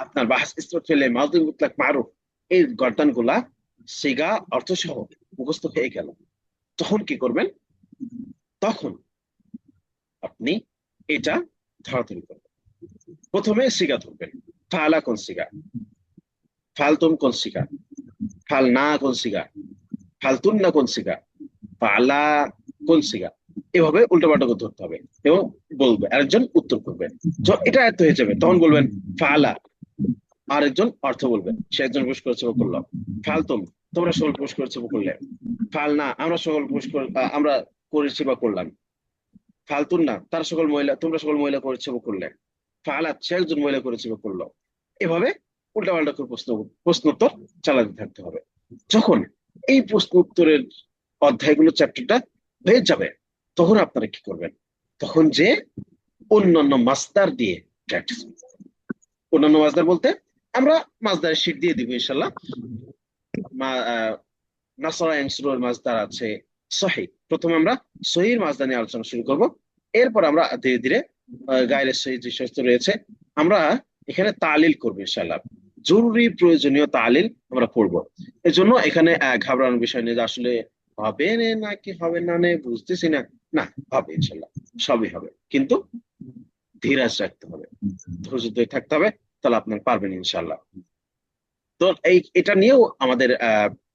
আপনার বাহাস ইসরাত ফেলে মাউদি মুতলাক মারুফ এই গর্দানগুলা সিগা অর্থ সহ মুখস্থ হয়ে গেল, তখন কি করবেন, তখন আপনি এটা ধরাধরি করবেন। প্রথমে সিগা ধরবেন, ফালা কোন সিগা, ফালতুম কোন সিগা, ফালনা কোন সিগা, ফালতুন না কোন সিগা, ফালা কোন সিগা, এভাবে উল্টোপাল্টা করে ধরতে হবে এবং বলবে, আরেকজন উত্তর করবে। এটা এত হয়ে যাবে তখন বলবেন ফালা, আরেকজন অর্থ বলবেন, সে একজন পুরুষ করেছে বা করলো, ফালতুম তোমরা সকল পুরুষ করেছে বা করলে, ফালনা আমরা সকল পুরুষ আমরা করেছি বা করলাম, ফালতুন না তারা সকল মহিলা তোমরা সকল মহিলা করেছে বা করলে, ফালাত সে একজন মহিলা করেছে বা করলো। এভাবে উল্টাপাল্টা করে প্রশ্নোত্তর চালাতে থাকতে হবে। যখন এই প্রশ্ন উত্তরের অধ্যায়গুলো চ্যাপ্টারটা হয়ে যাবে তখন আপনারা কি করবেন, তখন যে অন্যান্য মাসদার দিয়ে প্র্যাকটিস করবেন। অন্যান্য মাসদার বলতে আমরা মাসদারের শীট দিয়ে দিব ইনশাল্লাহ। নাসরা ইয়ানসুরুর মাসদার আছে, সহিহ, প্রথমে আমরা সহির মাসদার নিয়ে আলোচনা শুরু করব। এরপর আমরা ধীরে ধীরে গায়রের সহিহ যে সমস্ত রয়েছে আমরা এখানে তালিল করবো ইনশাল্লাহ। জরুরি প্রয়োজনীয় তালিল আমরা পড়বো। এই জন্য এখানে ঘাবড়ানোর বিষয় নেই যে আসলে হবে নাকি হবে না বুঝতেছি না, না হবে ইনশাল্লাহ, সবই হবে, কিন্তু ধীরাজ রাখতে হবে, ধৈর্য ধরে থাকতে হবে, তাহলে আপনার পারবেন ইনশাল্লাহ। তো এটা নিয়েও আমাদের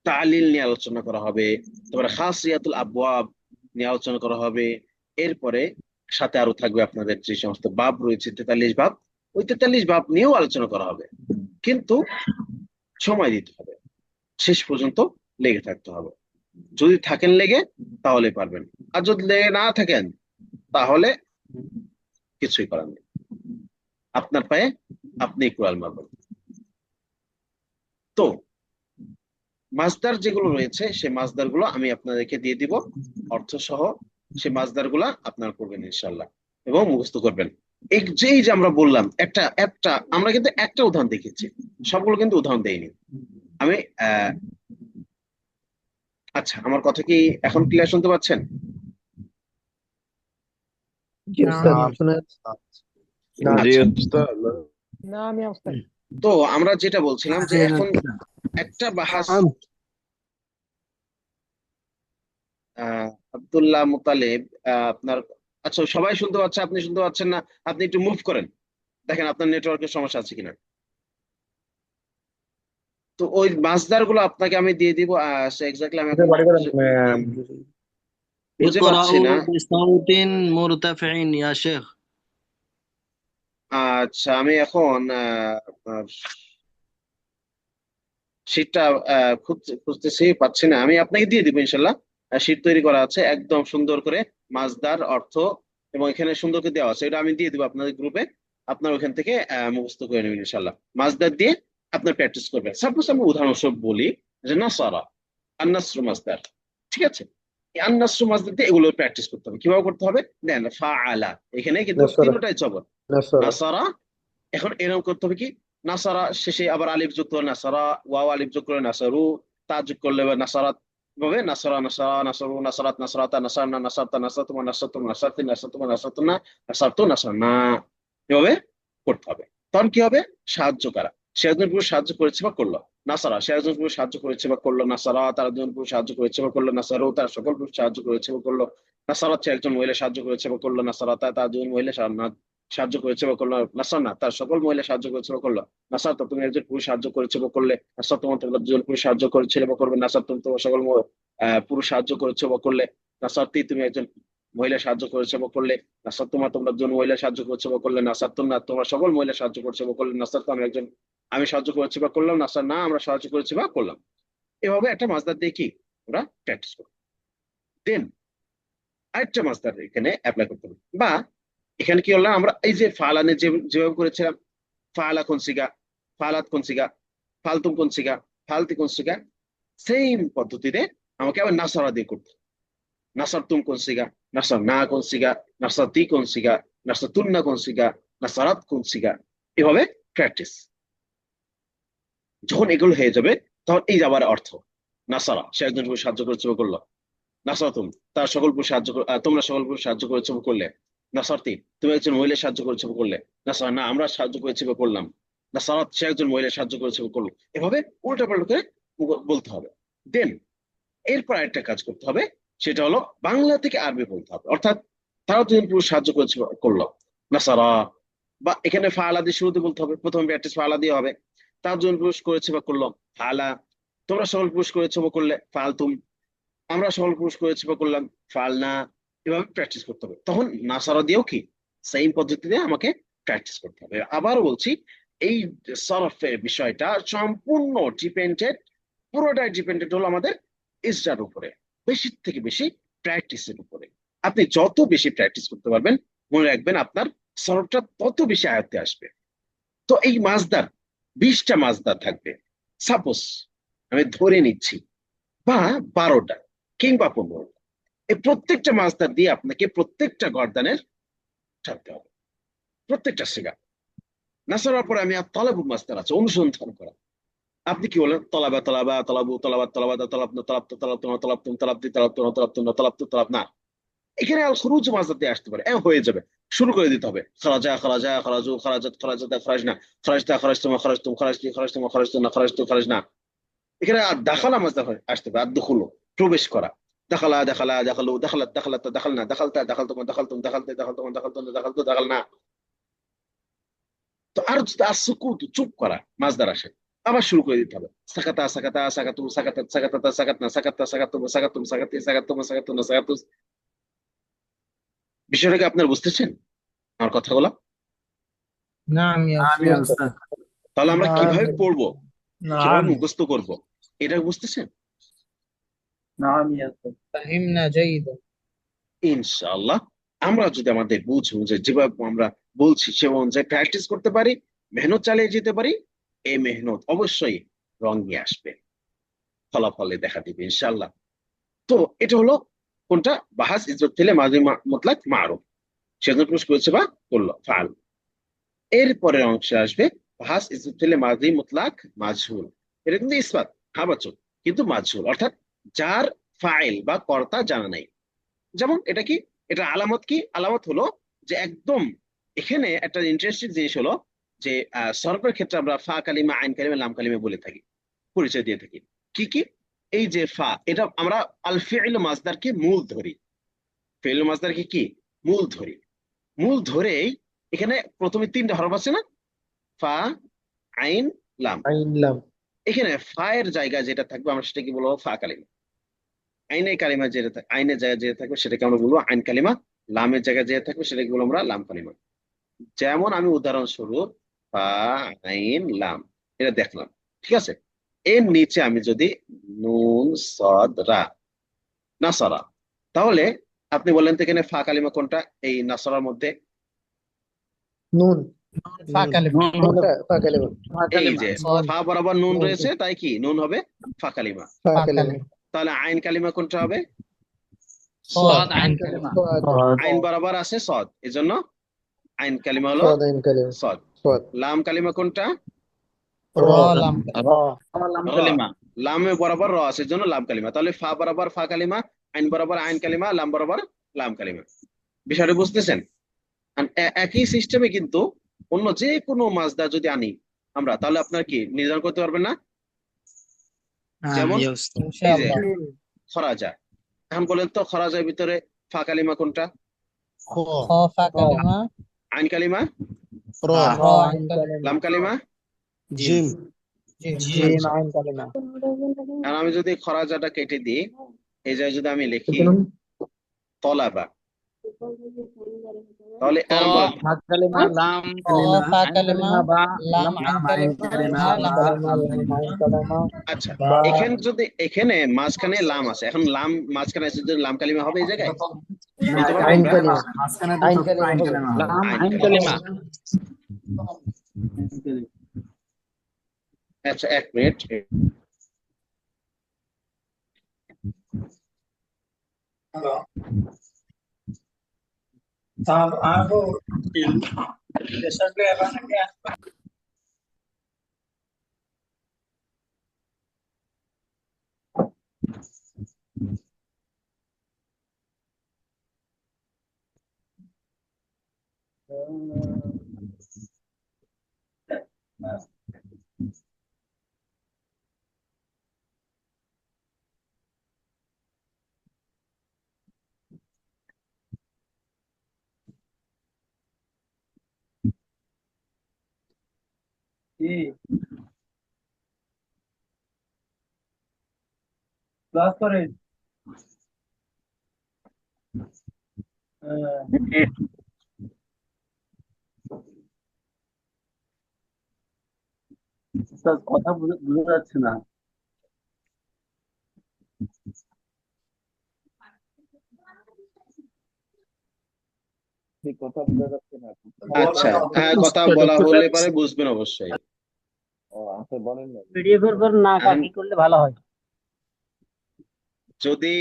তালিল নিয়ে আলোচনা করা হবে, তারপরে খাসিয়াতুল আবওয়াব নিয়ে আলোচনা করা হবে। এরপরে সাথে আরো থাকবে আপনাদের যে সমস্ত বাব রয়েছে 43 বাব, ওই 43 বাব নিয়েও আলোচনা করা হবে, কিন্তু সময় দিতে হবে, শেষ পর্যন্ত লেগে থাকতে হবে। যদি থাকেন লেগে তাহলে পারবেন, আর যদি লেগে না থাকেন তাহলে কিছুই করার নেই, আপনার পায়ে আপনি কুড়াল মারবেন। তো মাসদার যেগুলো রয়েছে সেই মাসদার গুলো আমি আপনাদেরকে দিয়ে দিব অর্থ সহ, সেই মাসদার গুলা আপনারা করবেন ইনশাল্লাহ এবং মুখস্থ করবেন। এই যে আমরা বললাম একটা একটা আমরা কিন্তু একটা উদাহরণ দেখেছি, সবগুলো কিন্তু উদাহরণ দেইনি আমি। আচ্ছা, আমার কথা কি এখন ক্লিয়ার শুনতে পাচ্ছেন? জি উস্তাদ, শুনে আচ্ছা, না আমি অবস্থা তো আমরা যেটা বলছিলাম যে এখন একটা বাহাস আব্দুল্লাহ মুতালেব আপনার, আচ্ছা সবাই শুনতে পাচ্ছে, আপনি শুনতে পাচ্ছেন না? আপনি একটু মুভ করেন, দেখেন আপনার নেটওয়ার্কের সমস্যা আছে কিনা। তো ওই মাসদার গুলো আপনাকে আমি দিয়ে দিব। এক্স্যাক্টলি আমি এটা এখন বাড়ি করেন বুঝে পাচ্ছি اقرأوا না। بصوت مرتفع يا شيخ। আচ্ছা, আমি এখন শীটটা খুঁজতেছি, পাচ্ছি না। আমি আপনাকে দিয়ে দিব ইনশাল্লাহ। শীট তৈরি করা আছে একদম সুন্দর করে, মাসদার অর্থ এবং এখানে সুন্দর করে দেওয়া আছে, এটা আমি দিয়ে দিব আপনাদের গ্রুপে। আপনার ওখান থেকে মুখস্থ করে নেবেন ইনশাল্লাহ। মাসদার দিয়ে আপনার প্র্যাকটিস করবেন। সাপোজ আমি উদাহরণস্বরূপ বলি যে নাসারা, আন্নাসরু মাসদার, ঠিক আছে? এই আন্নাসরু মাসদার দিয়ে এগুলো প্র্যাকটিস করতে হবে। কিভাবে করতে হবে দেন, ফাআলা, এখানে কিন্তু নাসারা তিনটাই জবর। নাসারা নাসারা, এখন এরকম করতে হবে কি, নাসারা শেষে আবার আলিফ যোগ করে নাসারা, ওয়াও আলিফ যোগ করে নাসারু, তা যোগ করলে এবার নাসারাত, ভাবে নাসারা নাসারা নাসারু নাসারাত নাসারাতা নাসারনা নাসারতা নাসারতুমা নাসারতুম নাসারতি নাসারতুমা নাসারতুনা নাসারতু নাসারনা, এভাবে করতে হবে। তখন কি হবে, সাহায্য করা, সে একজন পুরুষ সাহায্য করেছে বা করলো। নাসারা, সে একজন পুরুষ সাহায্য করেছে বা করলো। নাসারা, তার একজন পুরুষ সাহায্য করেছে বা করলো। নাসারু, তার সকল পুরুষ সাহায্য করেছে বা করলো। নাসারাত, সে একজন মহিলা সাহায্য করেছে বা করলো। নাসারাতা, তার দুজন মহিলা সাহায্য করেছে বা করলো। নাসার না, তার সকল মহিলা সাহায্য করেছে বা করলো। নাসার তো, তুমি একজন পুরুষ সাহায্য করেছে বা করলে। নাসার, তোমার তোমরা দুজন পুরুষ সাহায্য করেছিলে বা করবে। নাসার, তুমি তোমার সকল পুরুষ সাহায্য করেছে বা করলে। নাসারতি, তুমি একজন মহিলা সাহায্য করেছে বা করলে। নাসার, তোমার তোমরা দুজন মহিলা সাহায্য করেছে বা করলে। নাসার তো না, তোমরা সকল মহিলা সাহায্য করছে বা করলে। নাসার তো, আমি সাহায্য করেছি বা করলাম। নাসার না, আমরা সাহায্য করেছি বা করলাম। এভাবে একটা মাসদার দিয়ে কি আমরা প্র্যাকটিস করবো। দেন আরেকটা মাসদার এখানে অ্যাপ্লাই করতে হবে। বা এখানে কি হলো, আমরা এই যে ফালানে যেভাবে করেছিলাম, ফালা কোন সিগা, ফালাত কোন সিগা, ফালতুম কোন সিগা, ফালতি কোন সিগা, সেম পদ্ধতিতে আমাকে আবার নাসারা দিয়ে করতে হবে। নাসার তুম কোন সিগা, নাসার না কোন সিগা, নাসাতি কোন সিগা, নাসাতুন্না কোন সিগা, নাসারাত কোন সিগা, এভাবে প্র্যাকটিস। যখন এগুলো হয়ে যাবে, তখন এই যাবার অর্থ, নাসারা, সে একজন পুরুষ সাহায্য করেছে বা করলো। নাসারাতুম, তার সকল পুরুষ সাহায্য তোমরা সকল পুরুষ সাহায্য করেছো বা করলে। নাসারতি, তুমি একজন মহিলা সাহায্য করেছো বা করলে। নাসারা না, আমরা সাহায্য করেছি বা করলাম। নাসারাত, সে একজন মহিলা সাহায্য করেছে বা করলো। এভাবে উল্টা পাল্টা করে বলতে হবে। দেন এরপর আরেকটা কাজ করতে হবে, সেটা হলো বাংলা থেকে আরবি বলতে হবে। অর্থাৎ তারাও দুজন পুরুষ সাহায্য করেছে বা করলো। নাসারা, বা এখানে ফাআলা দিয়ে শুরুতে বলতে হবে, প্রথম প্র্যাকটিস ফাআলা দিয়ে হবে। তার দুজন পুরুষ করেছে বা করলো, ফাআলা। তোমরা সকল পুরুষ করেছো বা করলে, ফালতুম। আমরা সকল পুরুষ করেছি বা করলাম, ফালনা। এভাবে প্র্যাকটিস করতে হবে। তখন নাসারা দিয়েও কি সেম পদ্ধতিতে আমাকে প্র্যাকটিস করতে হবে। আবার বলছি, এই সরফের বিষয়টা সম্পূর্ণ ডিপেন্ডেড, পুরোটাই ডিপেন্ডেড হলো আমাদের ইসরার উপরে, বেশি থেকে বেশি প্র্যাকটিসের উপরে। আপনি যত বেশি প্র্যাকটিস করতে পারবেন, মনে রাখবেন আপনার সরফটা তত বেশি আয়ত্তে আসবে। তো এই মাসদার 20টা মাসদার থাকবে সাপোজ, আমি ধরে নিচ্ছি, বা 12টা কিংবা 15টা। এই প্রত্যেকটা মাসদার দিয়ে আপনাকে প্রত্যেকটা গর্দানের ছাড়তে হবে, প্রত্যেকটা শিখা। নাসার পরে আমি আর তলাবু মাসদার আছে অনুসন্ধান করা। আপনি কি বলেন, তলাবা তলাবা তলাবু তলাবা তলাবা তলাব না তলাব তো তলাব তোমা তলাব তুম তলাব দি তলাব তোমা তলাব তুম না তলাব তো তলাব না। এখানে আল খুরুজ মাসদার দিয়ে আসতে পারে, হয়ে যাবে। শুরু করে দিতে হবে, খারাজা খারাজা খারাজু খারাজাত খারাজাতা খারাজনা খারাজতা খারাজতুমা খারাজতুম খারাজতি খারাজতুমা খারাজতুনা খারাজতু খারাজনা। এখানে আর দাখালা মাসদার আসতে পারে, আর দুখুলো, প্রবেশ করা। দাখালা দাখালা দাখালু দাখালাত দাখালাত দাখালনা দাখালতা দাখালতুমা দাখালতুম দাখালতে দাখালতুমা দাখালতুনা দাখালতু দাখালনা। তো আর যদি আসুকুত, চুপ করা মাসদার আসে, আবার শুরু করে দিতে হবে। সাকাতা সাকাতা সাকাতু সাকাতাত সাকাতাতা সাকাতনা সাকাত্তা সাকাতুম সাকাতুম সাকাতি সাকাতুমা সাকাতুনা সাকাতু। বিষয়টা কি আপনারা বুঝতেছেন আমার কথাগুলো? نعم يا نعم يا أستاذ. أستاذ। তাহলে আমরা কিভাবে পড়বো, কিভাবে نعم মুখস্থ করব, এটা বুঝতেছেন? نعم يا أستاذ. فهمنا جيدا. ইনশাআল্লাহ আমরা যদি আমাদের বুঝে যেভাবে আমরা বলছি সে অনুযায়ী প্র্যাকটিস করতে পারি, মেহনত চালিয়ে যেতে পারি, এই মেহনত অবশ্যই রং নিয়ে আসবে, ফলাফলে দেখা দিবে ইনশাআল্লাহ। তো এটা হলো কোনটা, বাহাস ইজ্জত থেকে মাজি মুতলাক মারুফ, সেজন্য পুরুষ করেছে বা করলো ফাল। এর পরের অংশে আসবে বাহাস ইজ্জত থেকে মাজি মুতলাক মাজহুল। এটা কিন্তু ইসবাত, হাবাচক, কিন্তু মাজহুল, অর্থাৎ যার ফাইল বা কর্তা জানা নাই। যেমন এটা কি, এটা আলামত কি, আলামত হলো যে একদম এখানে একটা ইন্টারেস্টিং জিনিস হলো যে সরফের ক্ষেত্রে আমরা ফা কালিমা আইন কালিমা লাম কালিমা বলে থাকি, পরিচয় দিয়ে থাকি। কি কি, এই যে ফা, এটা আমরা আল ফিল মাসদারকে মূল ধরি, ফিল মাসদারকে কি মূল ধরি। মূল ধরেই এখানে প্রথমে 3টা হরফ আছে না, ফা আইন লাম। আইনলাম এখানে ফায়ের জায়গা যেটা থাকবে আমরা সেটা কি বলবো? ফা কালিমা। আইনের কালিমা যেটা আইনের জায়গায় যেটা থাকবে সেটাকে আমরা বলবো আইন কালিমা। লামের জায়গায় যেটা থাকবে সেটাকে বলবো আমরা লাম কালিমা। যেমন আমি উদাহরণস্বরূপ ফা, আইন, লাম এটা দেখলাম, ঠিক আছে। এর নিচে আমি যদি নুন, সদ, রা, নাসারা, তাহলে আপনি বলেন তো এখানে ফা কালিমা কোনটা এই নাসারার মধ্যে? নুন। ফা নুন। কালিমা। কোনটা? ফা কালিমা। এই যে সদ ফা বরাবর নুন নুন। রয়েছে, তাই কি নুন হবে ফা কালিমা। ফা ফা কালিমা। কালিমা। তাহলে আইন কালিমা কোনটা হবে? সদ আইন কালিমা। সদ। আইন বরাবর আছে সদ, এজন্য আইন কালিমা হলো সদ আইন কালিমা। সদ। সদ। লাম কালিমা কোনটা? র। র লাম কালিমা। র। লামে বরাবর র আছে, এজন্য লাম কালিমা। তাহলে ফা বরাবর ফা কালিমা, আইন বরাবর আইন কালিমা, লাম বরাবর লাম কালিমা। বিষয়টা বুঝতেছেন? আর একই সিস্টেমে কিন্তু অন্য যে কোনো মাজদা যদি আনি আমরা, তাহলে আপনার কি নির্ধারণ করতে পারবেন না? যেমন এই যে ইনশাআল্লাহ। খরাজা, এখন বলেন তো খরাজার ভিতরে ফা কালিমা কোনটা? খ। খ ফা কালিমা। আইন কালিমা? র। র আইন কালিমা। লাম কালিমা? জিম। জি জিম আচ্ছা, আইন কালিমা। আর আমি যদি খরাজাটা কেটে দিই, এই জায়গায় যদি আমি লিখি তলাবা, তাহলে ক এখন বলেন ফা কালিমা, লাম খ কালিমা, ফা আইন কালিমা, কালিমা, বা লাম আইন আইন কালিমা, কালিমা, বা আইন লাম বা কালিমা, লাম লাম আইন কালিমা। কালিমা। আচ্ছা, বা এখানে যদি এখানে মাঝখানে লাম আছে, এখন লাম মাঝখানে আছে যদি লাম কালিমা হবে এই জায়গায়? না, বলতে এটা পারবেন? আইন হবে না, কালিমা। মাঝখানে তো আইন সবসময় কালিমা আইন হবে। কালিমা হবে। লাম আইন আইন কালিমা। কালিমা। আইন কালিমা। আচ্ছা, এক মিনিট। কি ক্লাস করে? কথা বোঝা যাচ্ছে না। কথা বোঝা যাচ্ছে না। আচ্ছা, হ্যাঁ, কথা বলা হলে পরে বুঝবেন অবশ্যই। ও আচ্ছা, বলেন না। পিডিএফ এর পর না এখন কি করলে ভালো হয়? যদি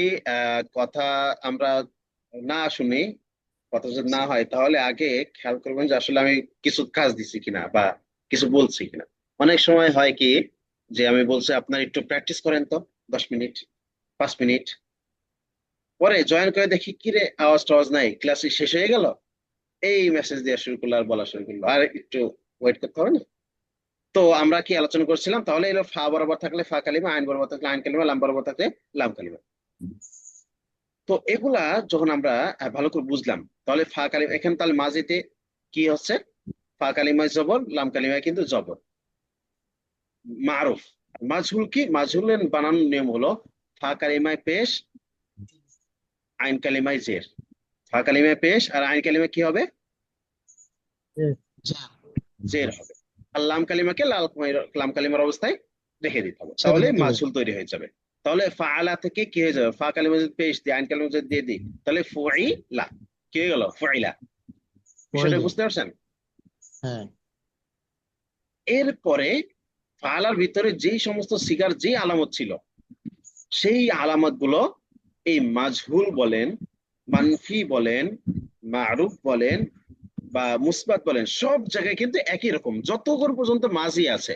কথা আমরা না শুনি, কথা যদি না হয়, তাহলে আগে খেয়াল করবেন যে আসলে আমি কিছু কাজ দিছি কিনা বা কিছু বলছি কিনা। অনেক সময় হয় কি যে আমি বলছি আপনার একটু প্র্যাকটিস করেন তো 10 মিনিট, 5 মিনিট, পরে জয়েন করে দেখি কি রে, আওয়াজ টাওয়াজ নাই, ক্লাস শেষ হয়ে গেল, এই মেসেজ দেওয়া শুরু করলো আর বলা শুরু করলো, আর একটু ওয়েট করতে হবে না? তো আমরা কি আলোচনা করছিলাম? তাহলে এলো ফা বরাবর থাকলে ফা কালিমা, আইন বরাবর থাকলে আইন কালিমা, লাম বরাবর থাকলে লাম কালিমা। তো এগুলা যখন আমরা ভালো করে বুঝলাম, তাহলে ফা কালিমা এখানে তাহলে মাঝিতে কি হচ্ছে? ফা কালিমায় জবর, লাম কালিমায় কিন্তু জবর। মারুফ। মাজহুল কি? মাজহুলের বানানোর নিয়ম হলো ফা কালিমায় পেশ, আইন কালিমায় জের। ফা কালিমায় পেশ আর আইন কালিমায় কি হবে? জের হবে। আর লাম কালিমাকে লাম কালিমার অবস্থায় রেখে দিতে হবে, ছেড়ে তাহলে দিতে হবে। মাজহুল তৈরি হয়ে যাবে। তাহলে ফাআলা থেকে কি হয়ে যাবে? ফা কালিমা যদি পেশ দিই, আইন কালিমা যদি দিয়ে দিই, তাহলে ফুইলা কি হয়ে গেল? ফুইলা। বিষয়টা পড়িলে। বুঝতে পারছেন? হ্যাঁ। এরপরে ফাআলার ভিতরে যেই সমস্ত সিগার যে আলামত ছিল, সেই আলামত গুলো এই মাজহুল বলেন, মানফি বলেন, মারুফ বলেন বা মুসবাত বলেন, সব জায়গায় কিন্তু একই রকম। যতক্ষণ পর্যন্ত মাজি আছে,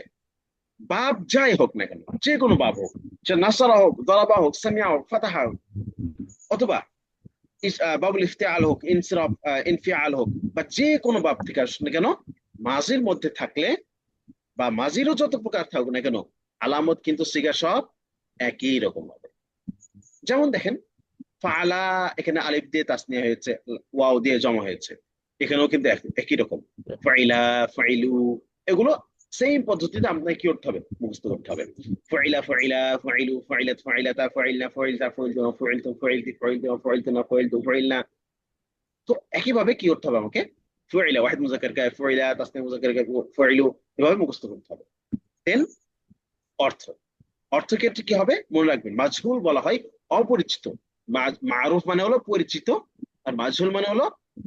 বাব যাই হোক না কেন, যে কোনো বাব হোক, সে নাসারা হোক, দরাবা হোক, সামিয়া হোক, ফাতাহা হোক, অথবা বাবুল ইফতিআল হোক, ইনসিরাফ, ইনফিআল হোক, বা যে কোনো বাব থেকে আসুক না কেন, মাজির মধ্যে থাকলে বা মাজিরও যত প্রকার থাকুক না কেন, আলামত কিন্তু সিগা সব একই রকম হবে। যেমন দেখেন, ফাআলা এখানে আলিফ দিয়ে তাসনিয়া হয়েছে, ওয়াও দিয়ে জমা হয়েছে, এখানেও কিন্তু একই রকম। ফাইলা, ফাইলু, এগুলো সেম পদ্ধতিতে আপনাকে কি করতে হবে, মুখস্থ করতে হবে। ফাইলা ফাইলা ফাইলু ফাইলাত ফাইলাতা ফাইলনা ফাইলতা ফাইলতুম ফাইলতুম ফাইলতি ফাইলতুম ফাইলতুনা ফাইলতু ফাইলনা। তো একইভাবে কি করতে হবে আমাকে, ফাইলা ওয়াহিদ মুজাক্কার কা ফাইলা, তাসনিয়া মুজাক্কার কা ফাইলু, এভাবে মুখস্থ করতে হবে। দেন অর্থ, অর্থ ক্ষেত্রে কি হবে মনে রাখবেন, মাজহুল বলা হয় অপরিচিত, মারুফ মানে হলো পরিচিত, আর মাজহুল মানে হলো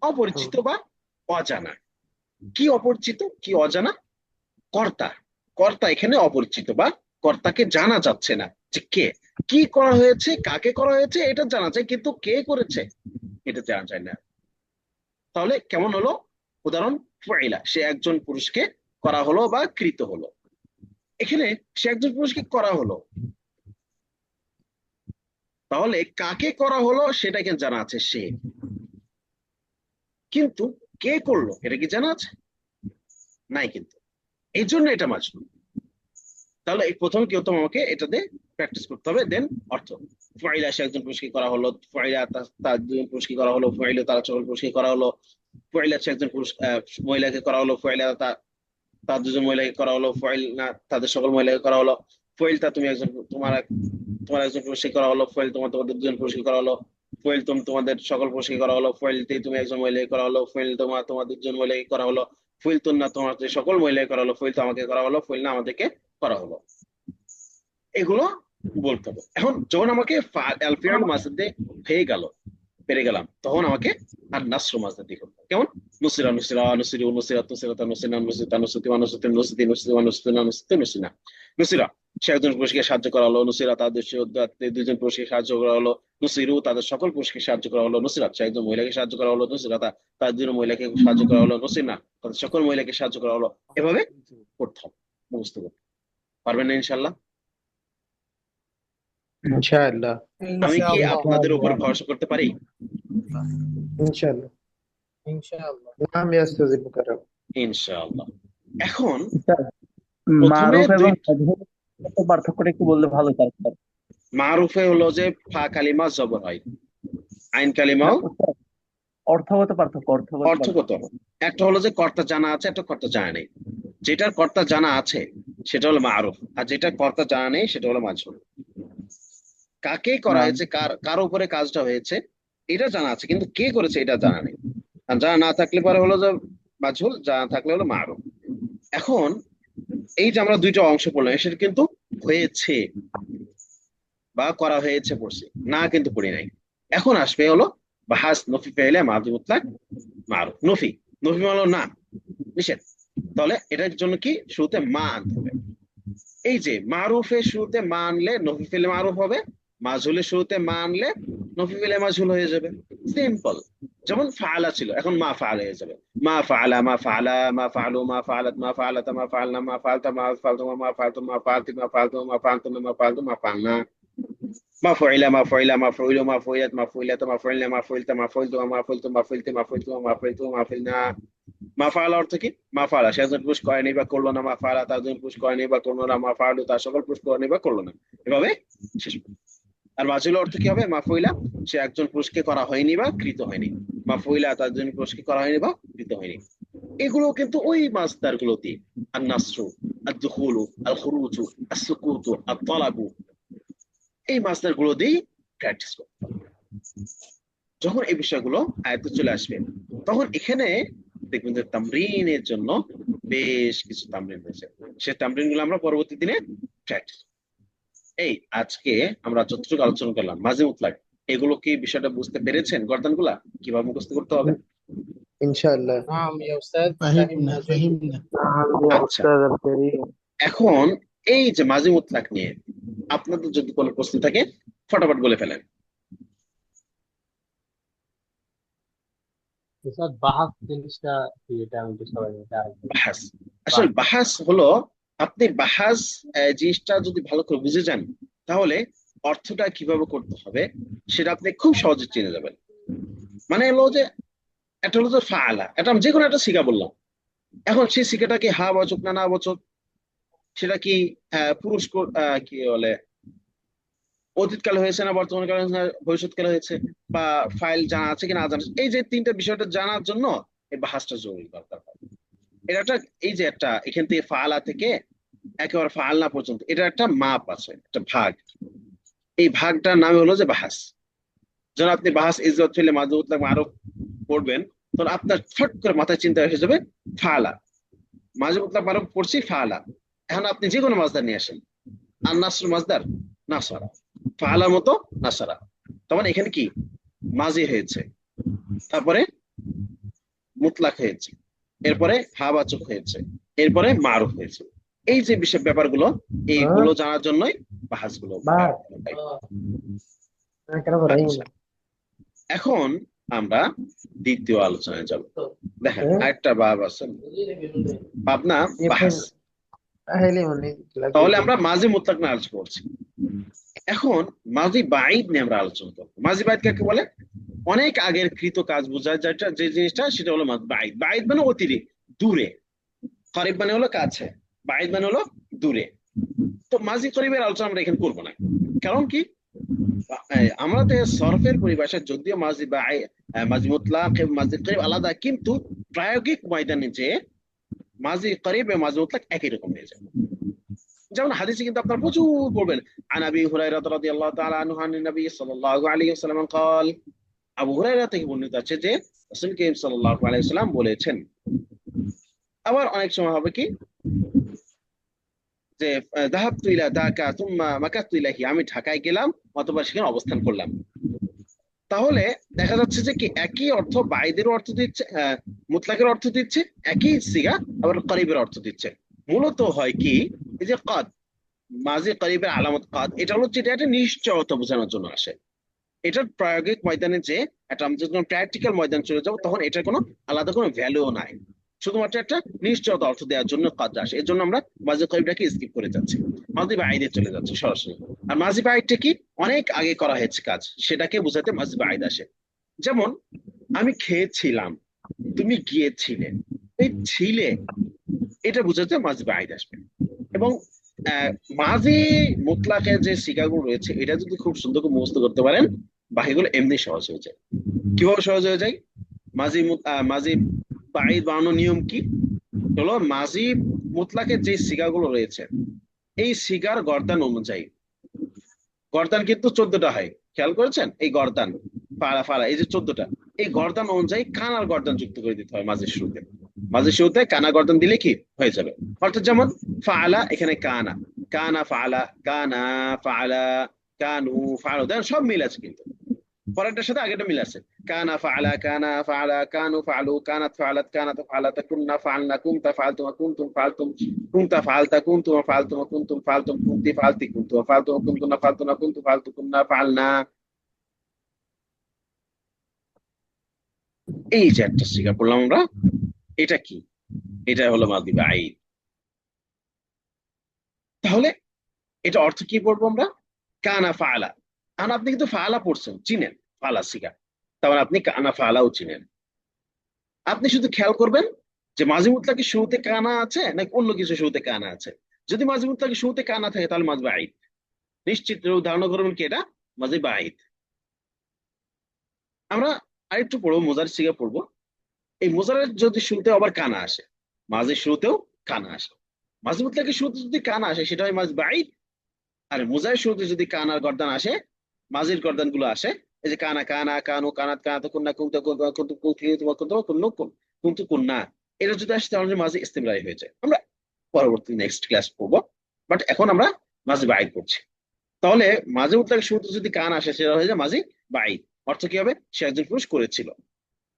অপরিচিত বা অজানা। কি অপরিচিত কি অজানা? কর্তা, কর্তা এখানে অপরিচিত বা কর্তাকে জানা যাচ্ছে না, যে কে, কি করা হয়েছে, কাকে করা হয়েছে এটা জানা যায়, কিন্তু কে করেছে এটা জানা যায় না। তাহলে কেমন হলো উদাহরণ, ফাইলা সে একজন পুরুষকে করা হলো বা কৃত হলো। এখানে সে একজন পুরুষকে করা হলো, তাহলে কাকে করা হলো সেটা কিন্তু জানা আছে সে, কিন্তু কে করলো এটা কি জানা আছে? নাই কিন্তু, এই জন্য এটা মাজহুল। তাহলে এই প্রথম কি হতো, আমাকে এটা দিয়ে প্র্যাকটিস করতে হবে। দেন অর্থ, ফাইলা সে একজন পুরুষকে করা হলো, ফাইলা তার দুজন পুরুষকে করা হলো, ফাইলা তার সকল পুরুষকে করা হলো, ফাইলা সে একজন পুরুষ মহিলাকে করা হলো, ফাইলা তার দুজন মহিলাকে করা হলো, ফাইল না তাদের সকল মহিলাকে করা হলো, ফাইলতা তুমি একজন তোমার একজন পুরুষকে করা হলো, ফাইল তোমাদের দুজন পুরুষকে করা হলো, ফাইল তোমাদের সকল পুরুষকে করা হলো, ফাইলতে তুমি একজন মহিলাকে করা হলো, ফাইল তোমাদের দুজন মহিলাকে করা হলো, ফাইল না তোমাদের সকল মহিলাকে করা হলো, ফাইল তো আমাকে করা হলো, ফাইল না আমাদেরকে করা হলো। এগুলো বলতে হবে। এখন যখন আমাকে আল ফিআল মাসদে হয়ে গেল, পেরে গেলাম, তখন আমাকে আর নাসরু মাসদে করতে হবে। কেমন, নুসিরা নুসিরা নুসিরু নুসিরাত নুসিরাতা নুসিনা নুসিতা নুসিতি ওয়া নুসিতিন নুসিতি নুসিতি ওয়া নুসিতিনা নুসিতি নুসিনা। নুসিরা সে একজন পুরুষকে সাহায্য করা হলো, নুসিরা তাদের দুজন পুরুষকে সাহায্য করা হলো, নুসিরু তাদের সকল পুরুষকে সাহায্য করা হলো, নুসিরাত সে একজন মহিলাকে সাহায্য করা হলো, নুসিরাতা তার দুজন মহিলাকে সাহায্য করা হলো, নুসিনা তাদের সকল মহিলাকে সাহায্য করা হলো। এভাবে করতে হবে, মুখস্থ করতে পারবেন না ইনশাআল্লাহ? ইনশাআল্লাহ। আমি কি ইনশাআল্লাহ আপনাদের উপর ভরসা করতে পারি? ইনশাআল্লাহ। ইনশাআল্লাহ। নাম ইয়াস্তাজিবুকা রাব। ইনশাআল্লাহ। এখন স্যার, প্রথমে মারুফ এবং দুই, মাজহুরের মধ্যে পার্থক্যটা একটু বললে ভালো হতো স্যার। মারুফে হলো যে ফা কালিমা জবর হয়, আইন কালিমাও স্যার, অর্থগত পার্থক্য, অর্থগত অর্থগত। একটা হলো যে কর্তা জানা আছে, একটা কর্তা জানা নেই। যেটার কর্তা জানা আছে সেটা হলো মারুফ, আর যেটা কর্তা জানা নেই সেটা হলো মাজহুল। কাকে করা হয়েছে, কার উপরে কাজটা হয়েছে এটা জানা আছে, কিন্তু কে করেছে এটা জানা নেই। আর জানা না থাকলে পরে হলো যে মাজহুল, জানা থাকলে হলো মারুফ। এখন এই যে আমরা দুইটা অংশ পড়লাম, সেটা কিন্তু হয়েছে বা করা হয়েছে পড়ছি, না কিন্তু পড়ি নাই। এখন আসবে হলো বাহাস নফি পেলে মাদি মুতলাক মারুফ। নফি, নফি মানে হলো না, নিষেধ। তাহলে এটার জন্য কি শুরুতে মা আনতে হবে। এই যে মারুফের শুরুতে মা আনলে নফি ফেলে মারুফ হবে, মাজহুলের শুরুতে মা আনলে নফি ফেলে মাজহুল হয়ে যাবে। সিম্পল। যেমন ফাআলা ছিল, এখন মা ফাআলা হয়ে যাবে। মা ফাআলা মা ফাআলা মা ফাআলু মা ফাআলাত মা ফাআলাতা মা ফাআলনা মা ফাআলতা মা ফাআলতুম মা ফাআলতুম মা ফাআলতি মা ফাআলতুম মা ফাআলতুম মা ফাআলতু মা ফাআলনা। মা ফাইলা মা ফাইলা মা ফাইলু মা ফাইলাত মা ফাইলাতা মা ফাইলনা মা ফাইলতা মা ফাইলতু মা ফাইলতু মা ফাইলতি মা ফাইলতু মা ফাইলতু মা ফাইলনা। মা ফাআলা অর্থ কি? মা ফাআলা সে একজন পুরুষ করেনি বা করলো না, মা ফাআলা তার একজন পুরুষ করেনি বা করলো না, মা ফাআলু তার সকল পুরুষ করেনি বা করলো না। এভাবে শেষ। আর মাজহুল অর্থ কি হবে? মা ফাইলা সে একজন পুরুষকে করা হয়নি বা কৃত হয়নি, মা ফাইলা তার একজন পুরুষকে করা হয়নি বা কৃত হয়নি। এগুলো কিন্তু ওই মাসদার গুলোতে, আর নাসরু, আর দুখুলু, আল খুরুজু, আর সুকুতু, আর তলাবু, এই মাসদার গুলো দিয়েই প্র্যাকটিস করতে হবে। যখন এই বিষয়গুলো আয়ত্তে চলে আসবে, তখন এখানে দেখবেন যে তামরিনের জন্য বেশ কিছু তামরিন রয়েছে, সেই তামরিন গুলো আমরা পরবর্তী দিনে প্র্যাকটিস। এই আজকে আমরা যতটুকু আলোচনা করলাম মাঝে মুতলাক, এগুলো কি বিষয়টা বুঝতে পেরেছেন? গর্দানগুলা কিভাবে মুখস্থ করতে হবে? ইনশাআল্লাহ। নাম ইয়া উস্তাদ, ফাহিমনা ফাহিমনা ফাহিমনা। আচ্ছা, এখন এই যে মাঝে মুতলাক নিয়ে আপনাদের যদি কোনো প্রশ্ন থাকে ফটাফট বলে ফেলেন। স্যার বাহাস জিনিসটা কি, এটা আমি তো সবাই বাহাস, আসলে বাহাস হলো, আপনি বাহাস জিনিসটা যদি ভালো করে বুঝে যান, তাহলে অর্থটা কিভাবে করতে হবে সেটা আপনি খুব সহজে চিনে যাবেন। মানে হলো যে একটা হলো যে ফাআলা, এটা আমি যে কোনো একটা শিখা বললাম, এখন সেই শিখাটা কি হা বাচক না না বাচক, সেটা কি পুরুষ কি বলে অতীতকালে হয়েছে না বর্তমান কালে হয়েছে না ভবিষ্যৎকালে হয়েছে, বা ফাইল জানা আছে কিনা না জানা আছে, এই যে তিনটা বিষয়টা জানার জন্য এই বাহাসটা জরুরি দরকার হয়। এটা একটা, এই যে একটা এখান থেকে ফাআলা থেকে একেবারে ফাআলনা পর্যন্ত, এটা একটা মাপ আছে, একটা ভাগ। এই ভাগটার নাম হলো যে বাহাস। যখন আপনি বাহাস ইজ্জত ফেলে মাঝে মুতলাক মারুফ পড়বেন, তখন আপনার ফট করে মাথায় চিন্তা এসে যাবে ফাআলা। মাঝে মুতলাক মারুফ পড়ছি ফাআলা। এখন আপনি যে কোনো মাজদার নিয়ে আসেন, আর নাসর মাজদার নাসারা, ফাআলার মতো নাসারা, তখন এখানে কি মাজি হয়েছে, তারপরে মুতলাক হয়েছে, এরপরে হাবাচক হয়েছে, এরপরে মারুফ হয়েছে। এই যে বিষয় ব্যাপারগুলো, এইগুলো জানার জন্যই বাহাস গুলো। আচ্ছা, এখন আমরা দ্বিতীয় আলোচনায় যাব। দেখেন আরেকটা বাব আছে, ভাবনা বাহাস। তাহলে আমরা মাঝি মুতলাক নিয়ে আলোচনা করছি। এখন মাঝি বাইদ নিয়ে আমরা আলোচনা করবো। মাঝি বাইদ কাকে বলে? অনেক আগের কৃত কাজ বোঝায় যেটা, যে জিনিসটা, সেটা হলো বাইদ। বাইদ মানে অতিরিক্ত, দূরে। করিব মানে হলো কাছে, বাইদ মানে হলো দূরে। তো মাঝি করিবের আলোচনা আমরা এখানে করবো না। কারণ কি, আমাদের সরফের পরিভাষায় যদিও মাঝি বা মাঝি মুতলাক এবং মাঝি করিব আলাদা, কিন্তু প্রায়োগিক ময়দানে যে মাঝি করিব এবং মাঝি মুতলাক একই রকম হয়ে যায়। যেমন হাদিসে কিন্তু আপনারা প্রচুর পড়বেন, আন আবি হুরায়রা রাদিয়াল্লাহু তাআলা আনহু আন নবী সাল্লাল্লাহু আলাইহি ওয়াসাল্লাম قال, আবু হুরায়রা থেকে বর্ণিত আছে যে রাসূল করিম সাল্লাল্লাহু আলাইহি ওয়াসাল্লাম বলেছেন। আবার অনেক সময় হবে কি যে যাহাবতু ইলা ঢাকা সুম্মা মাকাতু ইলাহি, আমি ঢাকায় গেলাম অথবা সেখানে অবস্থান করলাম। তাহলে দেখা যাচ্ছে যে কি একই অর্থ বাইদের অর্থ দিচ্ছে, মুতলাকের অর্থ দিচ্ছে, একই সিগা আবার করিবের অর্থ দিচ্ছে। মূলত হয় কি, এই যে কদ, মাঝি করিবের আলামত কদ, এটা হলো যেটা একটা নিশ্চয়তা বোঝানোর জন্য আসে। এটার প্রায়োগিক ময়দানে যে একটা, আমরা যখন প্র্যাকটিক্যাল ময়দান চলে যাবো, তখন এটার কোনো আলাদা কোনো ভ্যালুও নাই, শুধুমাত্র একটা নিশ্চয়তা অর্থ দেওয়ার জন্য কাজ আসে। এর জন্য আমরা মাঝি করিবটাকে স্কিপ করে যাচ্ছি, মাঝি বাইদে চলে যাচ্ছে সরাসরি। আর মাঝি বাইদটা কি, অনেক আগে করা হয়েছে কাজ, সেটাকে বোঝাতে মাঝি বাইদ আসে। যেমন আমি খেয়েছিলাম, তুমি গিয়েছিলে, এই ছিলে, এটা বোঝাতে মাঝি বাইদ আসবে। এবং মাঝি মুতলাকের যে সিগাগুলো রয়েছে, এটা যদি খুব সুন্দর করে মুখস্থ করতে পারেন, বাকিগুলো এমনি সহজ হয়ে যায়। কিভাবে সহজ হয়ে যায়? মাঝি বাইদ বানানোর নিয়ম কি হলো, মাঝি মুতলাকের যে সিগাগুলো রয়েছে, এই সিগার গর্দান অনুযায়ী, গর্দান কিন্তু 14টা হয়, খেয়াল করেছেন? এই গর্দান ফাড়া ফাড়া, এই যে 14টা, এই গর্দান অনুযায়ী কানার গর্দান যুক্ত করে দিতে হয় মাঝির শুরুতে। মাঝির শুরুতে কানা গর্দান দিলে কি হয়ে যাবে? অর্থাৎ যেমন ফাআলা, এখানে কানা, কানা ফাআলা, কানা ফাআলা, কানু ফাআলু, দেখেন সব মিল আছে, কিন্তু পরেরটার সাথে আগেরটা মিল আছে। কানা ফাআলা, কানা ফাআলা, কানু ফাআলু, কানাত ফাআলাত, কানাত ফাআলাত, কুননা ফাআলনা, কুনতা ফাআলতুম, কুনতুম ফাআলতুম, কুনতা ফাআলতা, কুনতুম ফাআলতুম, কুনতুম ফাআলতুম, কুনতি ফাআলতি, কুনতুম ফাআলতুম, কুনতুনা ফাআলতুনা, কুনতু ফাআলতু, কুননা ফাআলনা। এই যে একটা সিগা পড়লাম আমরা, এটা কি? এটা হলো মাদি বাইদ। তাহলে এটা অর্থ কি পড়বো আমরা? কানা ফাআলা। আর আপনি কিন্তু ফাআলা পড়ছেন, চিনেন ফাআলা সিগা, তাহলে আপনি কানা ফাআলাও চিনেন। আপনি শুধু খেয়াল করবেন যে মাঝি মুতলাকের শুরুতে কানা আছে নাকি অন্য কিছু শুরুতে কানা আছে। যদি মাঝি মুতলাকের শুরুতে কানা থাকে, তাহলে মাঝ বাইদ নিশ্চিত ধারণা করবেন কি এটা মাঝি বাইদ। আমরা আরেকটু পড়বো, মোজার সিগা পড়বো। এই মোজারের যদি শুরুতে আবার কানা আসে, মাঝির শুরুতেও কানা আসে, মাঝি মুতলাকের শুরুতে যদি কানা আসে, সেটা হয় মাঝ বাইদ। আর মোজারের শুরুতে যদি কানার গর্দান আসে, মাঝির গর্দান গুলো আসে, এই যে কানা, কানা, কানু, কানাত, কানাত, কুন্না, কুনতা, কুনতু, কুনতু, কুন্না, এটা যদি আসে, তাহলে মাঝি ইস্তেমরারি হয়ে যায়। আমরা পরবর্তী নেক্সট ক্লাস পড়বো, বাট এখন আমরা মাঝি বাইদ পড়ছি। তাহলে মাঝি মুতলাকের শুরুতে যদি কান আসে, সেটা হয়ে যায় মাঝি বাইদ। অর্থ কি হবে? সে একজন পুরুষ করেছিল।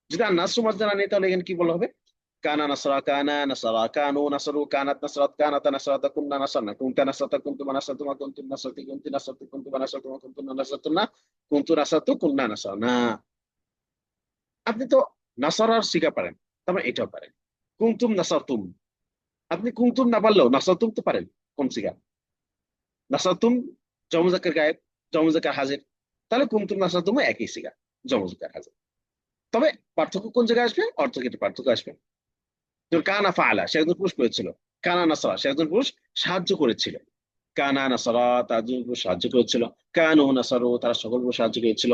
যদি আর নাসরু মাজদা না নেই, তাহলে এখানে কি বলা হবে? কানা নাসরা, কানা নাসরা, কানু নাসরু, কানাত নাসরাত, কানাতা নাসরাতা, কুন্না নাসরনা, কুনতা নাসরাতা, কুনতুমা নাসরাতুমা, কুনতুম নাসরাতি, কুনতি নাসরাতি, কুনতুমা নাসরাতুমা, কুনতুন্না নাসরাতুন্না, কুনতু নাসরাতু, কুন্না নাসরানা। আপনি তো নাসরার সিগা পারেন, তারপর এটাও পারেন। কুনতুম নাসরাতুম, আপনি কুনতুম না পারলেও নাসরাতুম তো পারেন। কোন সিগা? নাসরাতুম জমা মুজাক্কার গায়েব, জমা মুজাক্কার হাজির, তাহলে কুনতুম নাসরাতুম একই সিগা, জমা মুজাক্কার হাজির। তবে পার্থক্য কোন জায়গায় আসবে? অর্থ কেটে পার্থক্য আসবে। কানা ফাআলা, সে একজন পুরুষ করেছিল। কানা নাসরা, সে একজন পুরুষ সাহায্য করেছিল। কানা নাসরা, তার একজন পুরুষ সাহায্য করেছিল। কানু নাসারু, তারা সকল পুরুষ সাহায্য করেছিল।